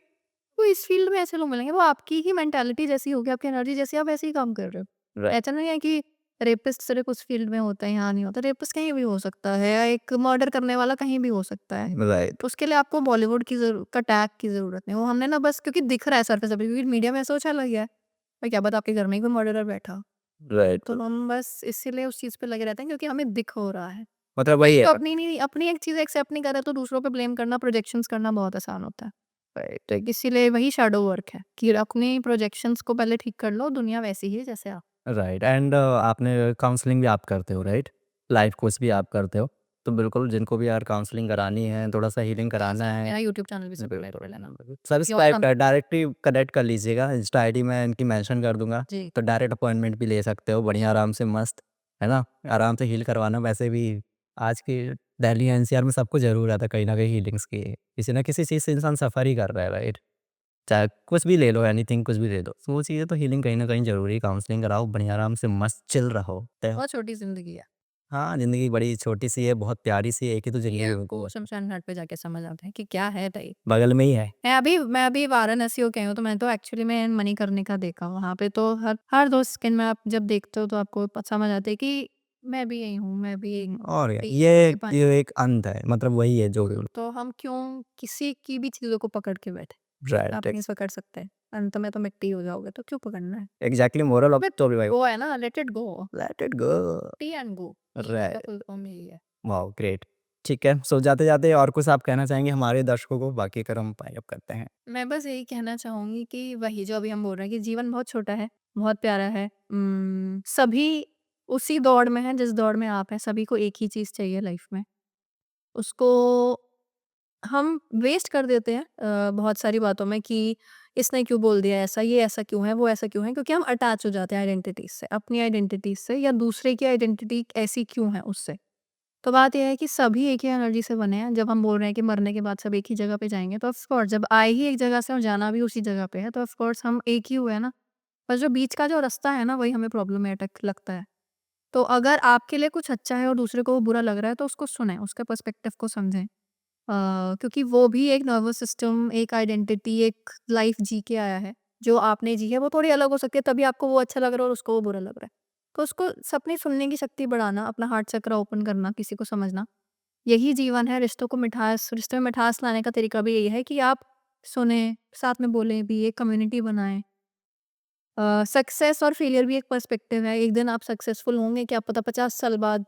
तो इस फील्ड में ऐसे लोग मिलेंगे वो आपकी ही मेंटालिटी जैसी होगी, आपकी एनर्जी जैसी आप वैसे ही काम कर रहे हो। राइट, ऐसा नहीं है कि रेपिस्ट सिर्फ़ उस फील्ड में होता है, यहाँ नहीं होता। रेपिस्ट कहीं भी हो सकता है या एक मर्डर करने वाला कहीं भी हो सकता है। राइट, उसके लिए आपको बॉलीवुड की का टैग की ज़रूरत नहीं। वो हमने ना बस क्योंकि दिख रहा है सरफेस लेवल क्योंकि मीडिया में ऐसा उछाला गया है। और क्या पता आपके घर में ही कोई मर्डरर बैठा हो। राइट। तो हम बस इसीलिए उस चीज़ पे लगे रहते हैं क्योंकि हमें दिख हो रहा है। मतलब वही है तो अपनी एक चीज़ एक्सेप्ट नहीं कर रहे तो दूसरों पे ब्लेम करना, प्रोजेक्शंस करना बहुत आसान होता है। तो राइट, इसीलिए वही शैडो वर्क है कि अपनी प्रोजेक्शंस को पहले ठीक कर लो, दुनिया वैसी ही है जैसे आप। राइट एंड आपने काउंसलिंग भी आप करते हो राइट? लाइफ कोच भी आप करते हो। तो बिल्कुल जिनको भी यार काउंसलिंग करानी है, थोड़ा-सा हीलिंग कराना है मेरा यूट्यूब चैनल भी सब्सक्राइब कर बिल्कुल, लेना। बिल्कुल। योर सब्सक्राइब कम कर डायरेक्टली कनेक्ट कर लीजिएगा, इंस्टा आईडी मैं इनकी मेंशन कर दूँगा, जी। तो डायरेक्ट अपॉइंटमेंट भी ले सकते हो, बढ़िया आराम से मस्त, है ना? आराम से हील करवाना वैसे भी आज की दिल्ली एनसीआर में सबको ज़रूरत है कहीं न कहीं हीलिंग्स की। किसी न किसी चीज़ से इंसान सफ़र ही कर रहा है राइट? चाहे कुछ भी ले लो, एनीथिंग कुछ भी ले लो। तो वो चीज़ें तो हीलिंग कहीं न कहीं ज़रूरी है, काउंसलिंग कराओ, बढ़िया आराम से मस्त चिल रहो। तय बहुत छोटी ज़िंदगी है। हाँ, ज़िंदगी बड़ी छोटी-सी है, बहुत प्यारी-सी है, एक ही तो ज़िंदगी ये है बिल्कुल, आपको शमशान घाट पे जाके समझ आता है कि क्या है भई। बगल में ही है। मैं अभी वाराणसी हो के आई हूँ, तो मैं तो एक्चुअली में मणिकर्णिका देखा। वहाँ पे तो हर 2 सेकंड में आप जब देखते हो तो आपको समझ आता है कि मैं भी यही हूँ, मैं भी यही हूँ। और क्या, ये पानी ये एक अंत है, मतलब वही है जो भी तो हम क्यों किसी की भी चीज़ों को पकड़ के बैठे? आप राइट, नहीं पकड़ सकते। अंत में तो मिट्टी हो जाओगे, तो क्यों पकड़ना है? Exactly moral of but story भाई, वो है ना let it go, let it go. T and go ये इसका राइट, फुल फॉर्म यही है। Wow great. ठीक है, सो जाते-जाते और कुछ आप कहना चाहेंगे हमारे दर्शकों को? बाकी फिर हम पाई अप करते हैं। मैं बस यही कहना चाहूँगी कि वही जो अभी हम बोल रहे हैं कि जीवन बहुत छोटा है, बहुत प्यारा है। सभी उसी दौड़ में हैं जिस दौड़ में आप हैं, सभी को एक ही चीज़ चाहिए लाइफ में। उसको हम वेस्ट कर देते हैं बहुत सारी बातों में कि इसने क्यों बोल दिया ऐसा, ये ऐसा क्यों है, वो ऐसा क्यों है, क्योंकि हम अटैच हो जाते हैं आइडेंटिटीज़ से, अपनी आइडेंटिटीज़ से या दूसरे की आइडेंटिटी ऐसी क्यों है उससे। तो बात ये है कि सभी एक ही एनर्जी से बने हैं। जब हम बोल रहे हैं कि मरने के बाद सब एक ही जगह पे जाएँगे, तो ऑफ़ कोर्स जब आए ही एक जगह से और जाना भी उसी जगह पे है, तो ऑफ़ कोर्स हम एक ही हुए ना। पर जो बीच का जो रास्ता है ना, वही हमें प्रॉब्लमैटिक लगता है। तो अगर आपके लिए कुछ अच्छा है और दूसरे को वो बुरा लग रहा है, तो उसको सुनें, उसके पर्सपेक्टिव को समझें। क्योंकि वो भी एक नर्वस सिस्टम, एक आइडेंटिटी, एक लाइफ़ जी के आया है। जो आपने जी है, वो थोड़ी अलग हो सकती है, तभी आपको वो अच्छा लग रहा है और उसको वो बुरा लग रहा है। तो उसको अपनी सुनने की शक्ति बढ़ाना, अपना हार्ट चक्र ओपन करना, किसी को समझना, यही जीवन है। रिश्तों में मिठास लाने का तरीका भी यही है कि आप सुनें, साथ में बोलें भी, एक कम्युनिटी बनाएँ। सक्सेस और फेलियर भी एक पर्सपेक्टिव है। एक दिन आप सक्सेसफुल होंगे, क्या पता 50 साल बाद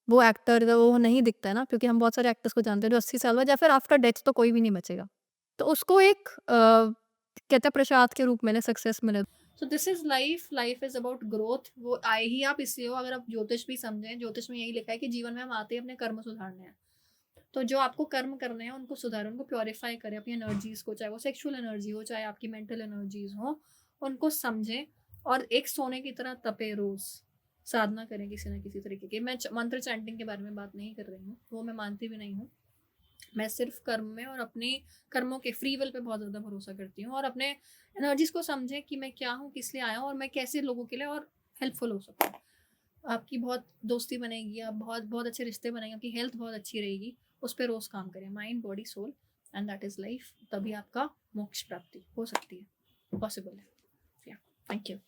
वो एक्टर वो नहीं दिखता है ना, क्योंकि हम बहुत सारे एक्टर्स को जानते हैं जो 80 साल बाद या फिर आफ्टर डेथ तो कोई भी नहीं बचेगा। तो उसको एक कहते हैं प्रसाद के रूप में सक्सेस मिले। So this is life, life is about growth. वो आए ही आप इसलिए हो, अगर आप ज्योतिष भी समझें, ज्योतिष में यही लिखा है कि जीवन में हम आते ही अपने कर्म सुधारने हैं। तो जो आपको कर्म करने हैं उनको सुधारें, उनको प्योरीफाई करें, अपनी एनर्जीज़ को, चाहे वो सेक्सुअल एनर्जी हो, चाहे आपकी मेंटल एनर्जीज़ हो, उनको समझें और एक सोने की तरह तपे रोज़। साधना करें किसी न किसी तरीके की। मैं मंत्र चैंटिंग के बारे में बात नहीं कर रही हूँ, वो मैं मानती भी नहीं हूँ। मैं सिर्फ कर्म में और अपने कर्मों के फ्री विल पे बहुत ज़्यादा भरोसा करती हूँ, और अपने एनर्जीज़ को समझें कि मैं क्या हूँ, किस लिए आया हूँ और मैं कैसे लोगों के लिए और हेल्पफुल हो सकूँ। आपकी बहुत दोस्ती बनेगी, आप बहुत बहुत अच्छे रिश्ते बनेंगे, आपकी हेल्थ बहुत अच्छी रहेगी। उस पे रोज़ काम करें, mind, body, soul, and that is life. तभी आपका मोक्ष प्राप्ति हो सकती है, पॉसिबल है। या थैंक यू।